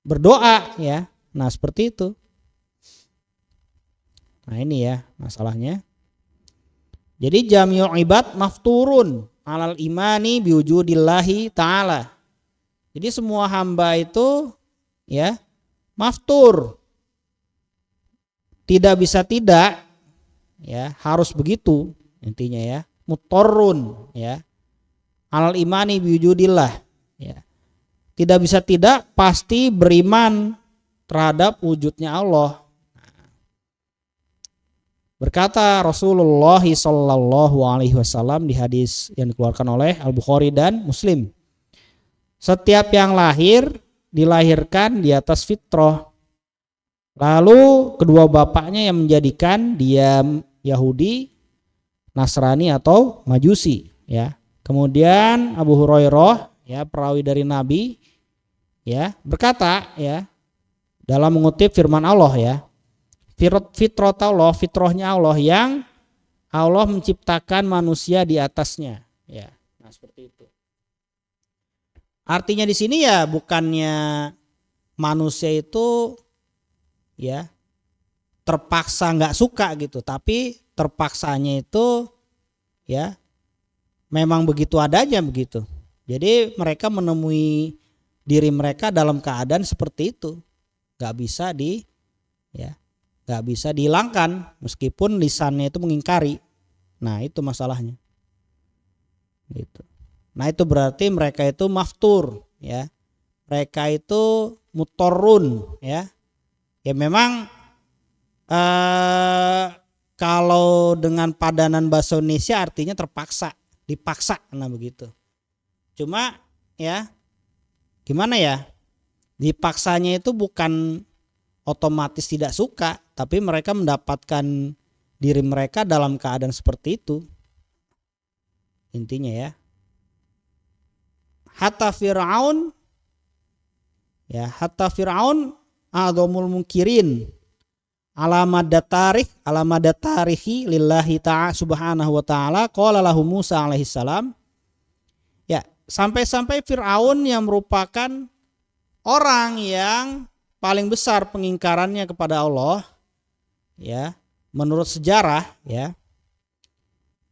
berdoa ya. Nah seperti itu. Nah ini ya masalahnya. Jadi jami'u ibad mafturun alal imani biwujudillahi ta'ala. Jadi semua hamba itu ya maftur. Tidak bisa tidak ya, harus begitu intinya ya. Mutorun ya. Alal imani biwujudillah ya. Tidak bisa tidak, pasti beriman terhadap wujudnya Allah. Berkata Rasulullah sallallahu alaihi wasallam di hadis yang dikeluarkan oleh Al-Bukhari dan Muslim. Setiap yang lahir dilahirkan di atas fitrah. Lalu kedua bapaknya yang menjadikan dia Yahudi, Nasrani atau Majusi ya. Kemudian Abu Hurairah ya perawi dari Nabi ya berkata ya dalam mengutip firman Allah ya, fitrah fitrahnya Allah yang Allah menciptakan manusia di atasnya ya. Nah seperti itu. Artinya di sini ya bukannya manusia itu ya terpaksa nggak suka gitu, tapi terpaksanya itu ya memang begitu adanya begitu. Jadi mereka menemui diri mereka dalam keadaan seperti itu, nggak bisa nggak bisa dihilangkan meskipun lisannya itu mengingkari. Nah itu masalahnya. Gitu. Nah itu berarti mereka itu maftur ya, mereka itu mutorun ya. Ya memang kalau dengan padanan bahasa Indonesia artinya terpaksa, dipaksa, nah begitu. Cuma ya gimana ya, dipaksanya itu bukan otomatis tidak suka, tapi mereka mendapatkan diri mereka dalam keadaan seperti itu. Intinya ya. Hatta Fir'aun adzamul munkirin alamaddatarihi lillahi ta'ala subhanahu wa ta'ala qala lahu Musa alaihi salam. Ya, sampai-sampai Fir'aun yang merupakan orang yang paling besar pengingkarannya kepada Allah ya, menurut sejarah ya.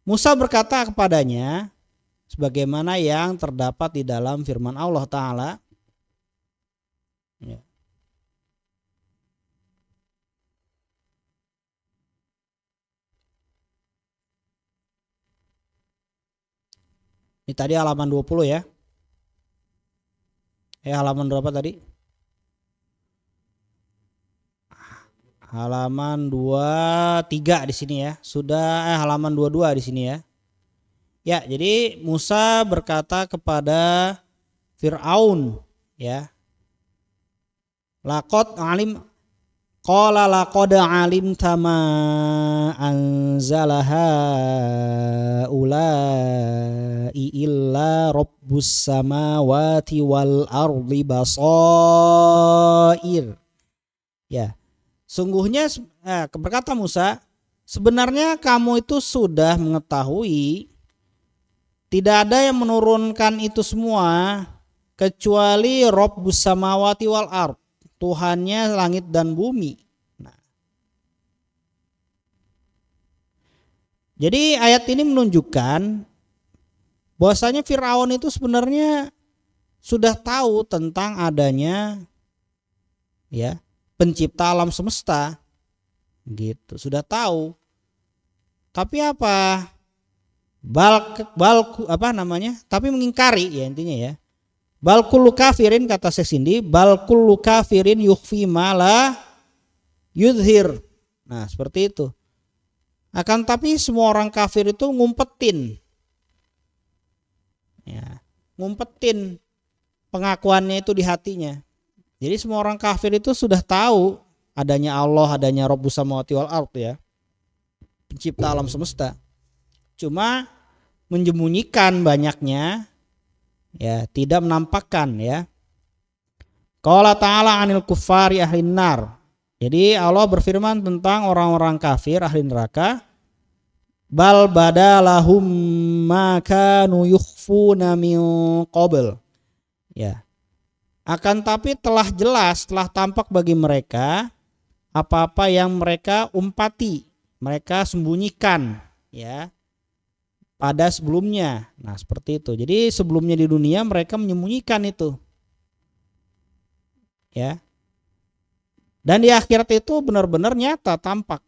Musa berkata kepadanya sebagaimana yang terdapat di dalam firman Allah Ta'ala ya. Ini tadi halaman 20 ya. Halaman berapa tadi? halaman 23 di sini ya. Sudah halaman 22 di sini ya. Ya, jadi Musa berkata kepada Fir'aun ya. Laqad alimta ma anzalaha ulai illa rabbus samawati wal ardi basair. Ya. Sungguhnya berkata Musa, sebenarnya kamu itu sudah mengetahui tidak ada yang menurunkan itu semua kecuali Rabbus samawati wal ard, Tuhannya langit dan bumi. Nah, jadi ayat ini menunjukkan bahwasanya Firaun itu sebenarnya sudah tahu tentang adanya ya pencipta alam semesta, gitu, sudah tahu. Tapi apa? Tapi mengingkari ya intinya ya. Bal kullu kafirin, kata Syekh Sindi, bal kullu kafirin yukhfi ma la yudhir. Nah, seperti itu. Akan tapi semua orang kafir itu ngumpetin. Ya, ngumpetin pengakuannya itu di hatinya. Jadi semua orang kafir itu sudah tahu adanya Allah, adanya Rabbus samawati wal ard ya. Pencipta alam semesta. Cuma menyembunyikan banyaknya ya, tidak menampakkan ya. Qala ta'ala 'anil kuffari ahlin nar. Jadi Allah berfirman tentang orang-orang kafir ahli neraka. Bal badalahum ma kanu yukhfuna min qabl. Ya. Akan tapi telah jelas, telah tampak bagi mereka apa-apa yang mereka umpati, mereka sembunyikan ya pada sebelumnya. Nah, seperti itu. Jadi sebelumnya di dunia mereka menyembunyikan itu. Ya. Dan di akhirat itu benar-benar nyata, tampak.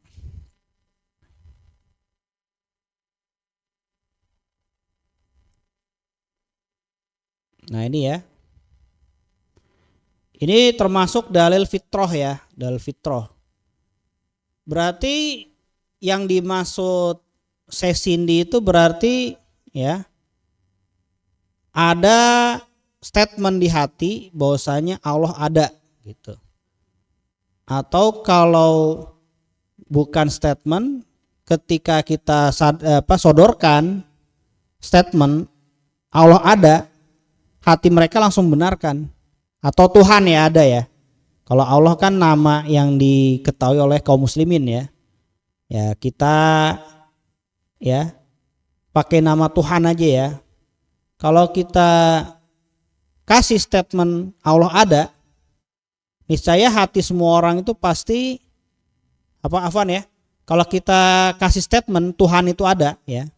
Nah, ini ya. Ini termasuk dalil fitrah ya, dalil fitrah. Berarti yang dimaksud Sesindi itu berarti ya ada statement di hati bahwasanya Allah ada gitu. Atau kalau bukan statement, ketika kita sodorkan statement Allah ada, hati mereka langsung benarkan. Atau Tuhan ya ada ya. Kalau Allah kan nama yang diketahui oleh kaum muslimin ya. Ya kita ya pakai nama Tuhan aja ya. Kalau kita kasih statement Allah ada, niscaya hati semua orang itu pasti ya. Kalau kita kasih statement Tuhan itu ada ya,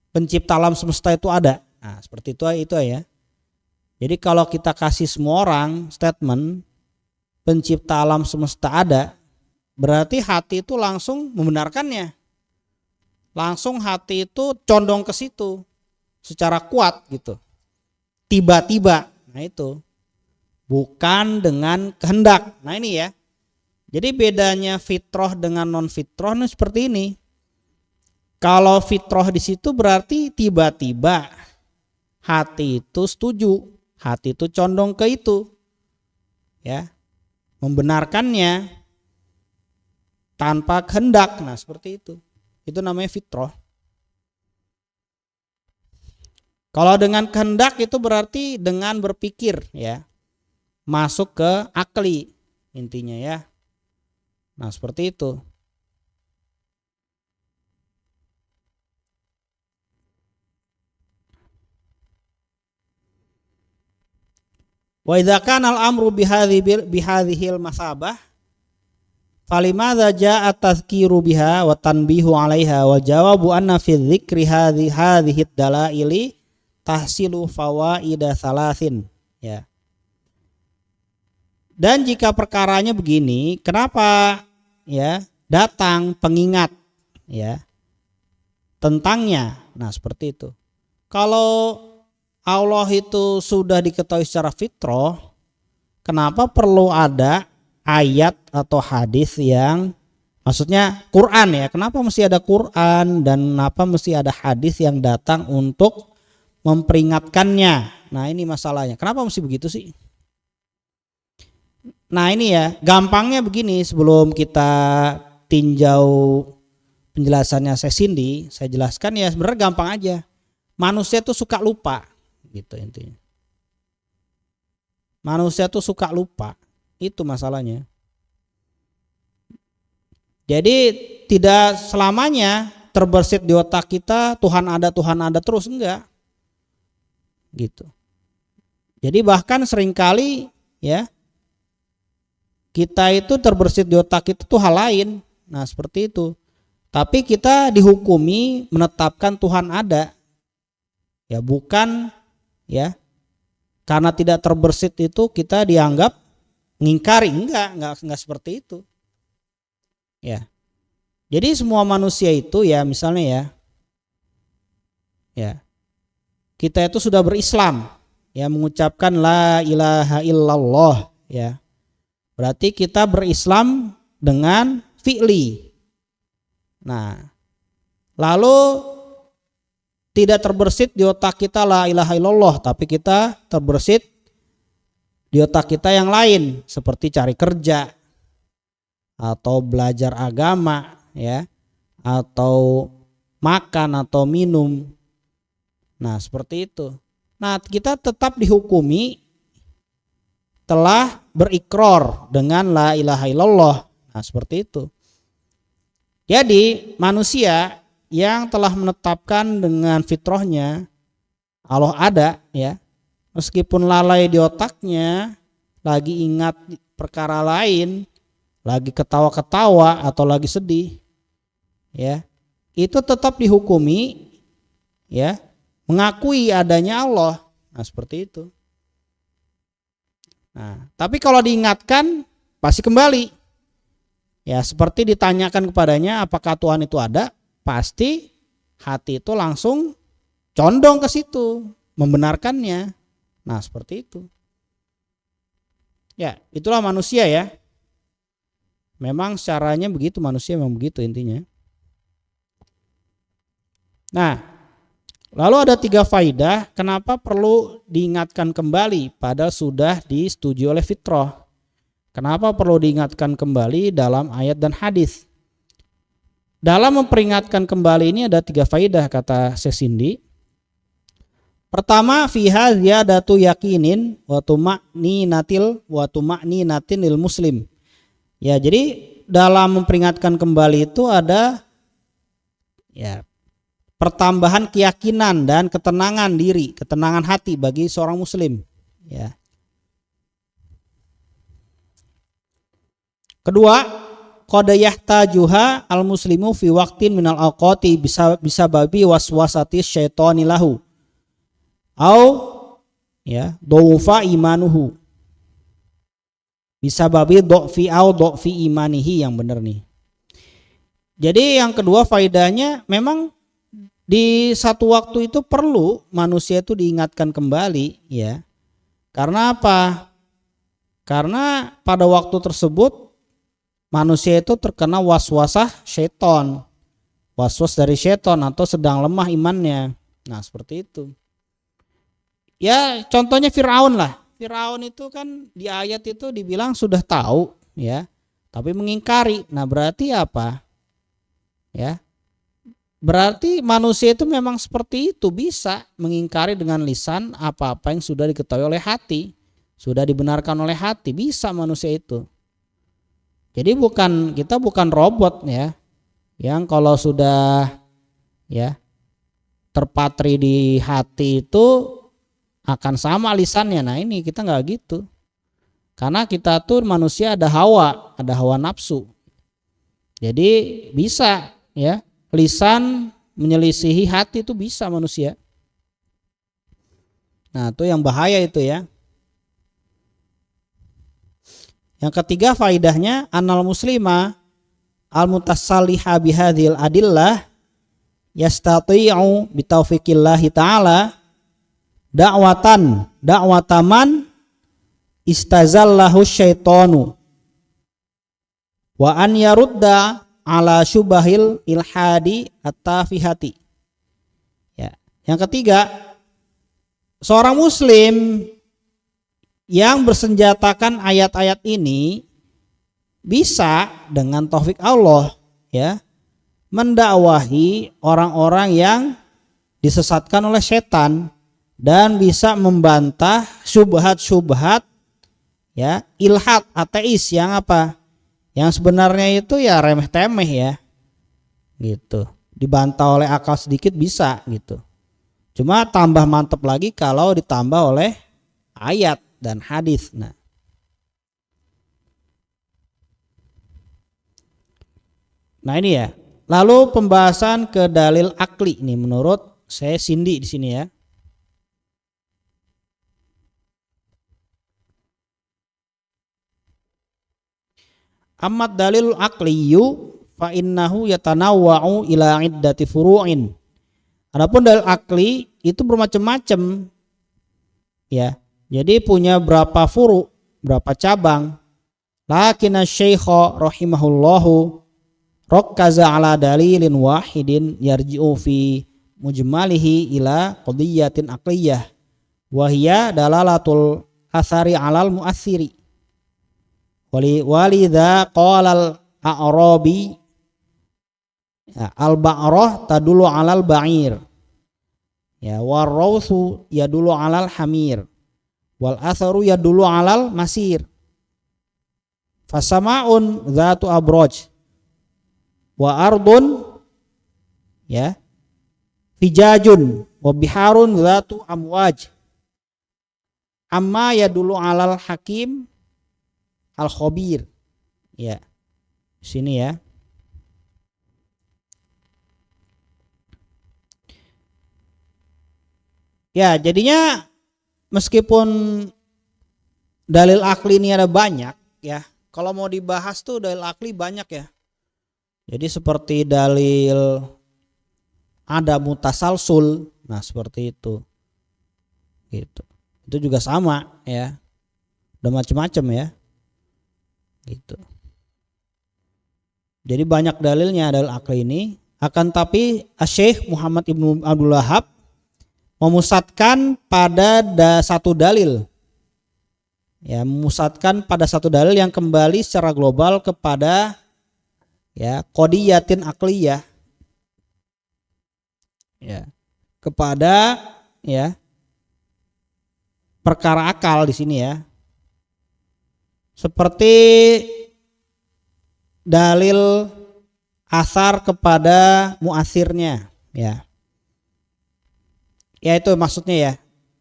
pencipta alam semesta itu ada. Nah, seperti itu ya. Jadi kalau kita kasih semua orang statement pencipta alam semesta ada, berarti hati itu langsung membenarkannya. Langsung hati itu condong ke situ secara kuat gitu. Tiba-tiba. Nah itu. Bukan dengan kehendak. Nah ini ya. Jadi bedanya fitrah dengan non fitrah ini seperti ini. Kalau fitrah di situ berarti tiba-tiba hati itu setuju, hati itu condong ke itu. Ya. Membenarkannya tanpa kehendak. Nah, seperti itu. Itu namanya fitrah. Kalau dengan kehendak itu berarti dengan berpikir ya. Masuk ke akli intinya ya. Nah, seperti itu. Wa idza kana al-amru bihadhil masabah falimadza jaa tazkiru biha wa tanbihu 'alaiha wal jawabu anna fi dzikri hadhihi dalaili tahsilu fawaida salasin ya. Dan jika perkaranya begini, kenapa ya datang pengingat ya tentangnya? Nah, seperti itu. Kalau Allah itu sudah diketahui secara fitrah, kenapa perlu ada ayat atau hadis yang maksudnya Quran ya. Kenapa mesti ada Quran dan kenapa mesti ada hadis yang datang untuk memperingatkannya? Nah, ini masalahnya. Kenapa mesti begitu sih? Nah, ini ya, gampangnya begini sebelum kita tinjau penjelasannya saya Cindy, saya jelaskan ya sebenarnya gampang aja. Manusia tuh suka lupa gitu intinya. Manusia tuh suka lupa. Itu masalahnya. Jadi tidak selamanya terbersit di otak kita Tuhan ada terus, enggak. Gitu. Jadi bahkan seringkali ya kita itu terbersit di otak itu tuh hal lain. Nah, seperti itu. Tapi kita dihukumi menetapkan Tuhan ada. Ya, bukan ya. Karena tidak terbersit itu kita dianggap ngingkari, enggak seperti itu. Ya. Jadi semua manusia itu ya misalnya ya kita itu sudah berislam ya, mengucapkan la ilaha illallah ya. Berarti kita berislam dengan fi'li. Nah, lalu tidak terbersit di otak kita la ilaha illallah, tapi kita terbersit di otak kita yang lain seperti cari kerja atau belajar agama ya, atau makan atau minum. Nah, seperti itu. Nah, kita tetap dihukumi telah berikrar dengan la ilaha illallah. Nah, seperti itu. Jadi, manusia yang telah menetapkan dengan fitrahnya Allah ada ya, meskipun lalai di otaknya, lagi ingat perkara lain, lagi ketawa-ketawa atau lagi sedih ya, itu tetap dihukumi ya, mengakui adanya Allah. Nah, seperti itu. Nah, tapi kalau diingatkan pasti kembali ya, seperti ditanyakan kepadanya apakah Tuhan itu ada, pasti hati itu langsung condong ke situ, membenarkannya. Nah, seperti itu ya, itulah manusia ya. Memang caranya begitu, manusia memang begitu intinya. Nah, lalu ada 3 faidah kenapa perlu diingatkan kembali padahal sudah disetujui oleh fitrah. Kenapa perlu diingatkan kembali dalam ayat dan hadis? Dalam memperingatkan kembali ini ada 3 faidah kata Syekh Cindy. Pertama, fiha ziyadatu yakinin wa tuma'ninatin lil muslim. Ya, jadi dalam memperingatkan kembali itu ada ya pertambahan keyakinan dan ketenangan diri, ketenangan hati bagi seorang muslim ya. Kedua, qad yahtajuha al muslimu fi waqtin minal awqati bisa babi waswasati syaitani lahu au ya dhaufa imanuhu. Bisa babi do'fi imanihi, yang benar nih. Jadi yang kedua faedahnya memang di satu waktu itu perlu manusia itu diingatkan kembali ya. Karena apa? Karena pada waktu tersebut manusia itu terkena waswasah syaitan. Waswas dari syaitan atau sedang lemah imannya. Nah, seperti itu. Ya, contohnya Fir'aun lah. Firaun itu kan di ayat itu dibilang sudah tahu ya, tapi mengingkari. Nah, berarti apa? Ya. Berarti manusia itu memang seperti itu, bisa mengingkari dengan lisan apa-apa yang sudah diketahui oleh hati, sudah dibenarkan oleh hati, bisa manusia itu. Jadi kita bukan robot ya, yang kalau sudah ya terpatri di hati itu akan sama lisannya. Nah, ini kita nggak gitu. Karena kita tuh manusia ada hawa nafsu. Jadi bisa ya, lisan menyelisihi hati itu bisa manusia. Nah, itu yang bahaya itu ya. Yang ketiga faidahnya annal muslima al mutasalliha bihadhil adillah yastati'u bitaufiqillahi ta'ala da'wataman istazallahu syaitanu Wa an yarudda ala syubahil ilhadi at-tafihati. Ya. Yang ketiga, seorang muslim yang bersenjatakan ayat-ayat ini bisa dengan taufik Allah ya mendakwahi orang-orang yang disesatkan oleh setan dan bisa membantah syubhat-syubhat ya ilhad ateis yang apa? Yang sebenarnya itu ya remeh-temeh ya. Gitu. Dibantah oleh akal sedikit bisa gitu. Cuma tambah mantep lagi kalau ditambah oleh ayat dan hadis. Nah ini ya. Lalu pembahasan ke dalil akli nih menurut saya Cindy di sini ya. Amat dalil akliyu fa innahu yatanawwa'u ila iddati furu'in. Adapun dalil akli itu bermacam-macam. Ya. Jadi punya berapa furu', berapa cabang. Lakinna syaikha rahimahullahu rakkaza ala dalilin wahidin yarji'u fi mujmalihi ila qadiyatin aqliyah wa hiya dalalatul athari alal mu'athiri. Walidha qala al-a'rabi al-ba'rah tadulu 'alal ba'ir ya war-rawsu yadulu 'alal hamir wal atharu yadulu 'alal masir fasama'un dzatu abraj wa ardun ya fijajun wa biharun dzatu amwaj amma yadulu 'alal hakim al-khabir ya sini ya. Ya jadinya meskipun dalil akli ini ada banyak ya, kalau mau dibahas tuh dalil akli banyak ya. Jadi seperti dalil ada mutasalsul, nah seperti itu gitu. Itu juga sama ya, udah macam-macam ya gitu. Jadi banyak dalilnya dalil akli ini. Akan tapi Syekh Muhammad Ibnu Abdul Wahhab memusatkan pada satu dalil. Ya, memusatkan pada satu dalil yang kembali secara global kepada ya qadiyatin akliyah. Ya, kepada ya perkara akal di sini ya. Seperti dalil asar kepada muasirnya ya. Ya itu maksudnya ya.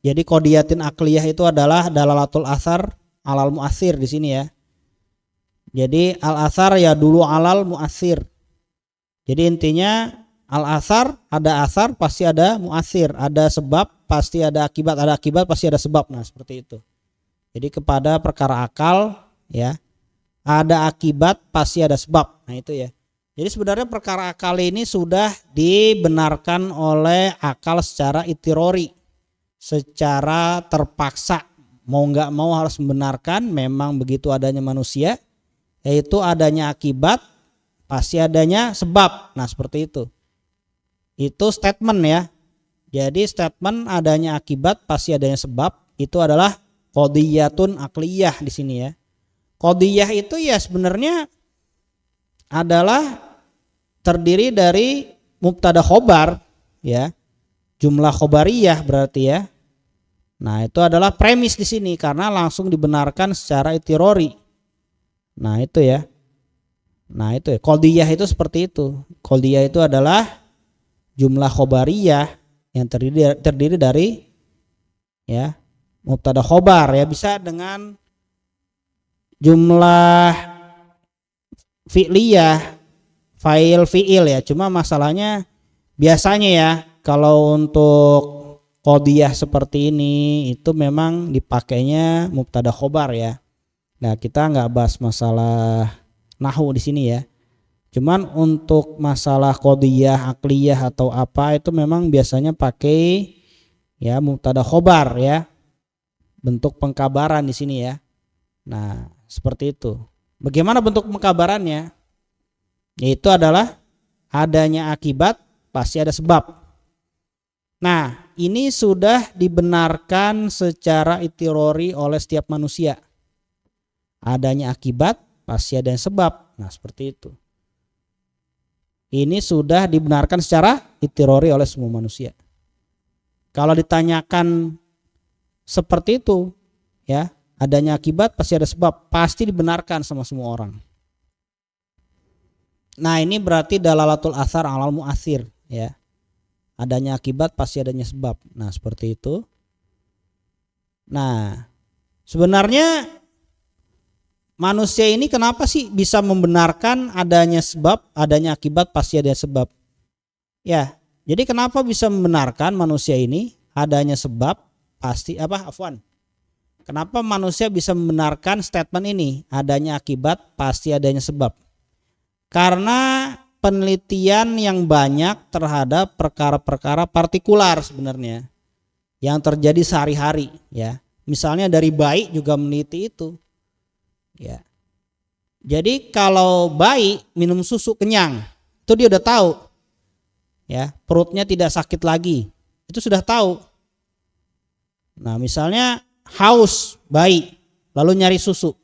Jadi qadiyatin akliyah itu adalah dalalatul asar alal muasir di sini ya. Jadi al asar ya dulu alal muasir. Jadi intinya al asar ada asar pasti ada muasir, ada sebab pasti ada akibat pasti ada sebab. Nah, seperti itu. Jadi kepada perkara akal ya ada akibat pasti ada sebab. Nah itu ya. Jadi sebenarnya perkara akal ini sudah dibenarkan oleh akal secara itirori, secara terpaksa, mau nggak mau harus membenarkan memang begitu adanya manusia, yaitu adanya akibat pasti adanya sebab. Nah seperti itu. Itu statement ya. Jadi statement adanya akibat pasti adanya sebab itu adalah qadiyatun akliyah di sini ya. Qadiyah itu ya sebenarnya adalah terdiri dari mubtada khobar ya. Jumlah khobariyah berarti ya. Nah, itu adalah premis di sini karena langsung dibenarkan secara itirori. Nah, itu ya. Nah, itu ya. Qadiyah itu seperti itu. Qadiyah itu adalah jumlah khobariyah yang terdiri dari ya mubtada khobar ya, bisa dengan jumlah fi'liyah, fi'il ya. Cuma masalahnya biasanya ya kalau untuk qadiyah seperti ini itu memang dipakainya mubtada khobar ya. Nah, kita nggak bahas masalah nahwu di sini ya. Cuman untuk masalah qadiyah, akliyah atau apa itu memang biasanya pakai ya mubtada khobar ya. Bentuk pengkabaran di sini ya. Nah, seperti itu. Bagaimana bentuk pengkabarannya? Yaitu adalah adanya akibat pasti ada sebab. Nah, ini sudah dibenarkan secara itirori oleh setiap manusia. Adanya akibat pasti ada sebab. Nah, seperti itu. Ini sudah dibenarkan secara itirori oleh semua manusia. Kalau ditanyakan seperti itu, ya, adanya akibat pasti ada sebab, pasti dibenarkan sama semua orang. Nah, ini berarti dalalatul athar alal mu'athir, ya. Adanya akibat pasti adanya sebab. Nah, seperti itu. Nah, sebenarnya manusia ini kenapa sih bisa membenarkan adanya sebab, adanya akibat pasti ada sebab? Ya, jadi kenapa bisa membenarkan manusia ini adanya sebab pasti Kenapa manusia bisa membenarkan statement ini, adanya akibat pasti adanya sebab? Karena penelitian yang banyak terhadap perkara-perkara partikular sebenarnya yang terjadi sehari-hari, ya. Misalnya dari bayi juga meneliti itu. Ya. Jadi kalau bayi minum susu kenyang, itu dia udah tahu. Ya, perutnya tidak sakit lagi. Itu sudah tahu. Nah, misalnya haus bayi, lalu nyari susu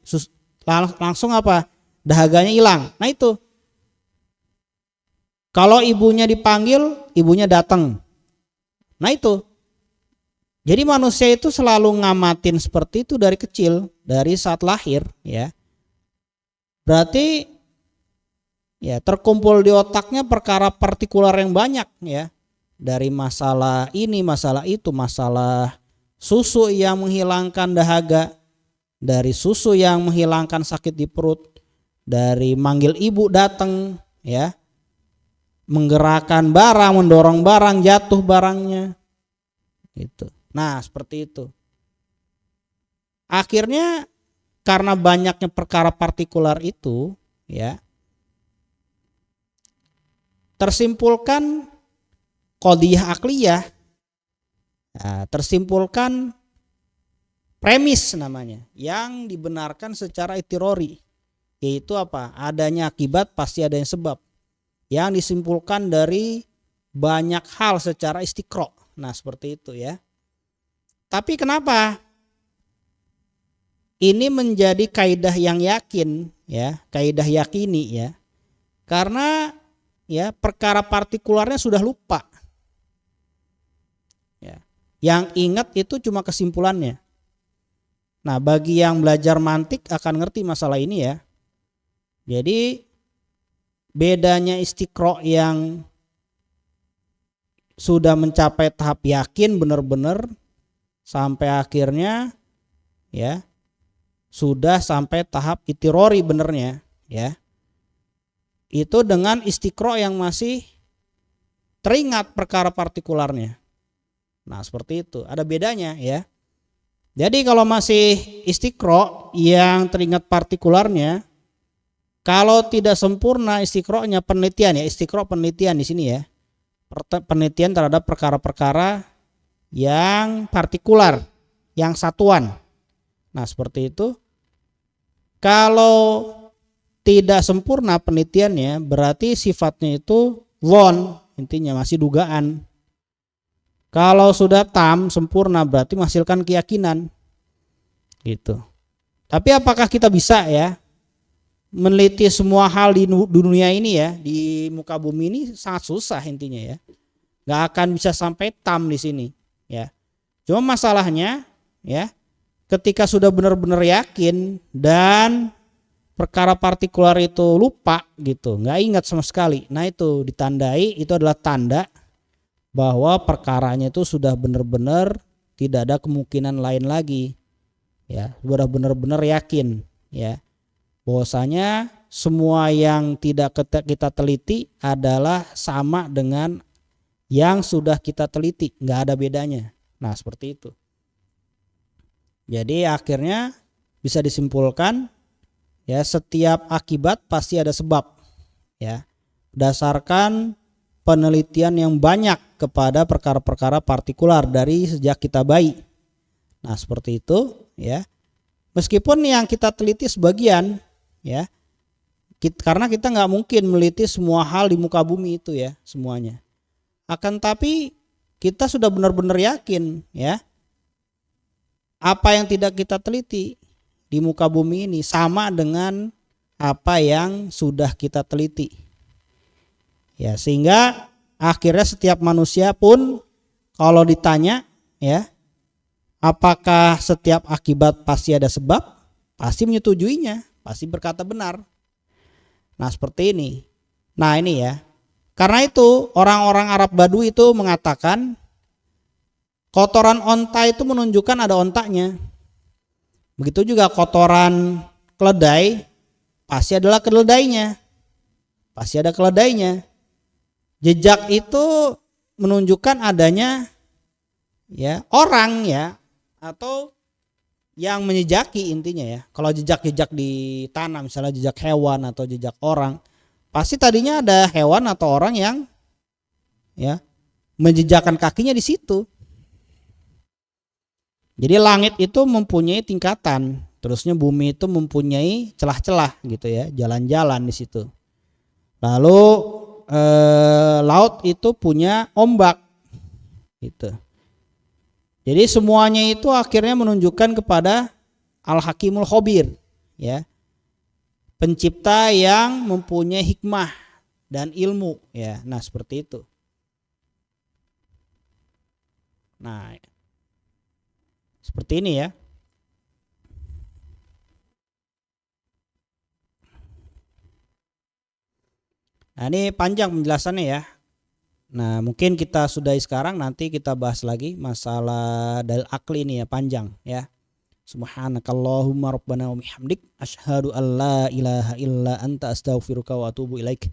langsung apa? Dahaganya hilang. Nah, itu. Kalau ibunya dipanggil, ibunya datang. Nah, itu. Jadi manusia itu selalu ngamatin seperti itu dari kecil, dari saat lahir, ya. Berarti ya terkumpul di otaknya perkara partikular yang banyak, ya. Dari masalah ini, masalah itu, masalah susu yang menghilangkan dahaga, dari susu yang menghilangkan sakit di perut, dari manggil ibu datang, ya. Menggerakkan barang, mendorong barang, jatuh barangnya. Itu. Nah, seperti itu. Akhirnya karena banyaknya perkara partikular itu, ya, tersimpulkan qadhiyah akliyah. Nah, tersimpulkan premis namanya yang dibenarkan secara itirori, yaitu apa? Adanya akibat pasti adanya sebab. Yang disimpulkan dari banyak hal secara istiqro. Nah, seperti itu, ya. Tapi kenapa ini menjadi kaidah yang yakin, ya, kaidah yakini, ya? Karena ya perkara partikularnya sudah lupa. Ya. Yang ingat itu cuma kesimpulannya. Nah, bagi yang belajar mantik akan ngerti masalah ini, ya. Jadi bedanya istiqro yang sudah mencapai tahap yakin benar-benar sampai akhirnya, ya, sudah sampai tahap itirori benernya, ya. Itu dengan istiqro yang masih teringat perkara partikularnya. Nah, seperti itu. Ada bedanya, ya. Jadi kalau masih istiqro yang teringat partikularnya, kalau tidak sempurna istiqro'nya, penelitian, ya, istiqro' penelitian di sini, ya. Penelitian terhadap perkara-perkara yang partikular, yang satuan. Nah, seperti itu. Kalau tidak sempurna penelitiannya, berarti sifatnya itu dhon, intinya masih dugaan. Kalau sudah sempurna, berarti menghasilkan keyakinan. Gitu. Tapi apakah kita bisa, ya, meneliti semua hal di dunia ini, ya, di muka bumi ini sangat susah intinya, ya. Nggak akan bisa sampai di sini, ya. Cuma masalahnya, ya, ketika sudah benar-benar yakin dan perkara partikular itu lupa gitu, nggak ingat sama sekali. Nah, itu ditandai, itu adalah tanda bahwa perkaranya itu sudah benar-benar tidak ada kemungkinan lain lagi, ya, sudah benar-benar yakin, ya, bahwasanya semua yang tidak kita teliti adalah sama dengan yang sudah kita teliti, nggak ada bedanya. Nah, seperti itu. Jadi akhirnya bisa disimpulkan, ya, setiap akibat pasti ada sebab, ya, berdasarkan penelitian yang banyak kepada perkara-perkara partikular dari sejak kita bayi. Nah, seperti itu, ya. Meskipun yang kita teliti sebagian, ya. Karena kita nggak mungkin meliti semua hal di muka bumi itu ya semuanya. Akan tapi kita sudah benar-benar yakin ya, apa yang tidak kita teliti di muka bumi ini sama dengan apa yang sudah kita teliti. Ya, sehingga akhirnya setiap manusia pun kalau ditanya ya, apakah setiap akibat pasti ada sebab? Pasti menyetujuinya, pasti berkata benar. Nah, seperti ini. Nah, ini ya. Karena itu orang-orang Arab Badui itu mengatakan kotoran onta itu menunjukkan ada ontaknya. Begitu juga kotoran keledai pasti adalah keledainya. Pasti ada keledainya. Jejak itu menunjukkan adanya ya orang ya, atau yang menjejaki intinya ya. Kalau jejak-jejak di tanah misalnya jejak hewan atau jejak orang, pasti tadinya ada hewan atau orang yang ya menjejakkan kakinya di situ. Jadi langit itu mempunyai tingkatan, terusnya bumi itu mempunyai celah-celah gitu ya, jalan-jalan di situ. Lalu laut itu punya ombak gitu. Jadi semuanya itu akhirnya menunjukkan kepada Al-Hakimul Khabir ya. Pencipta yang mempunyai hikmah dan ilmu ya. Nah, seperti itu. Nah, seperti ini ya. Nah, ini panjang penjelasannya ya. Nah, mungkin kita sudahi sekarang, nanti kita bahas lagi masalah dalil akli ini ya, panjang ya. Subhanakallahumma rabbana wa bihamdik asyhadu an la ilaha illa anta astaghfiruka wa atubu ilaik.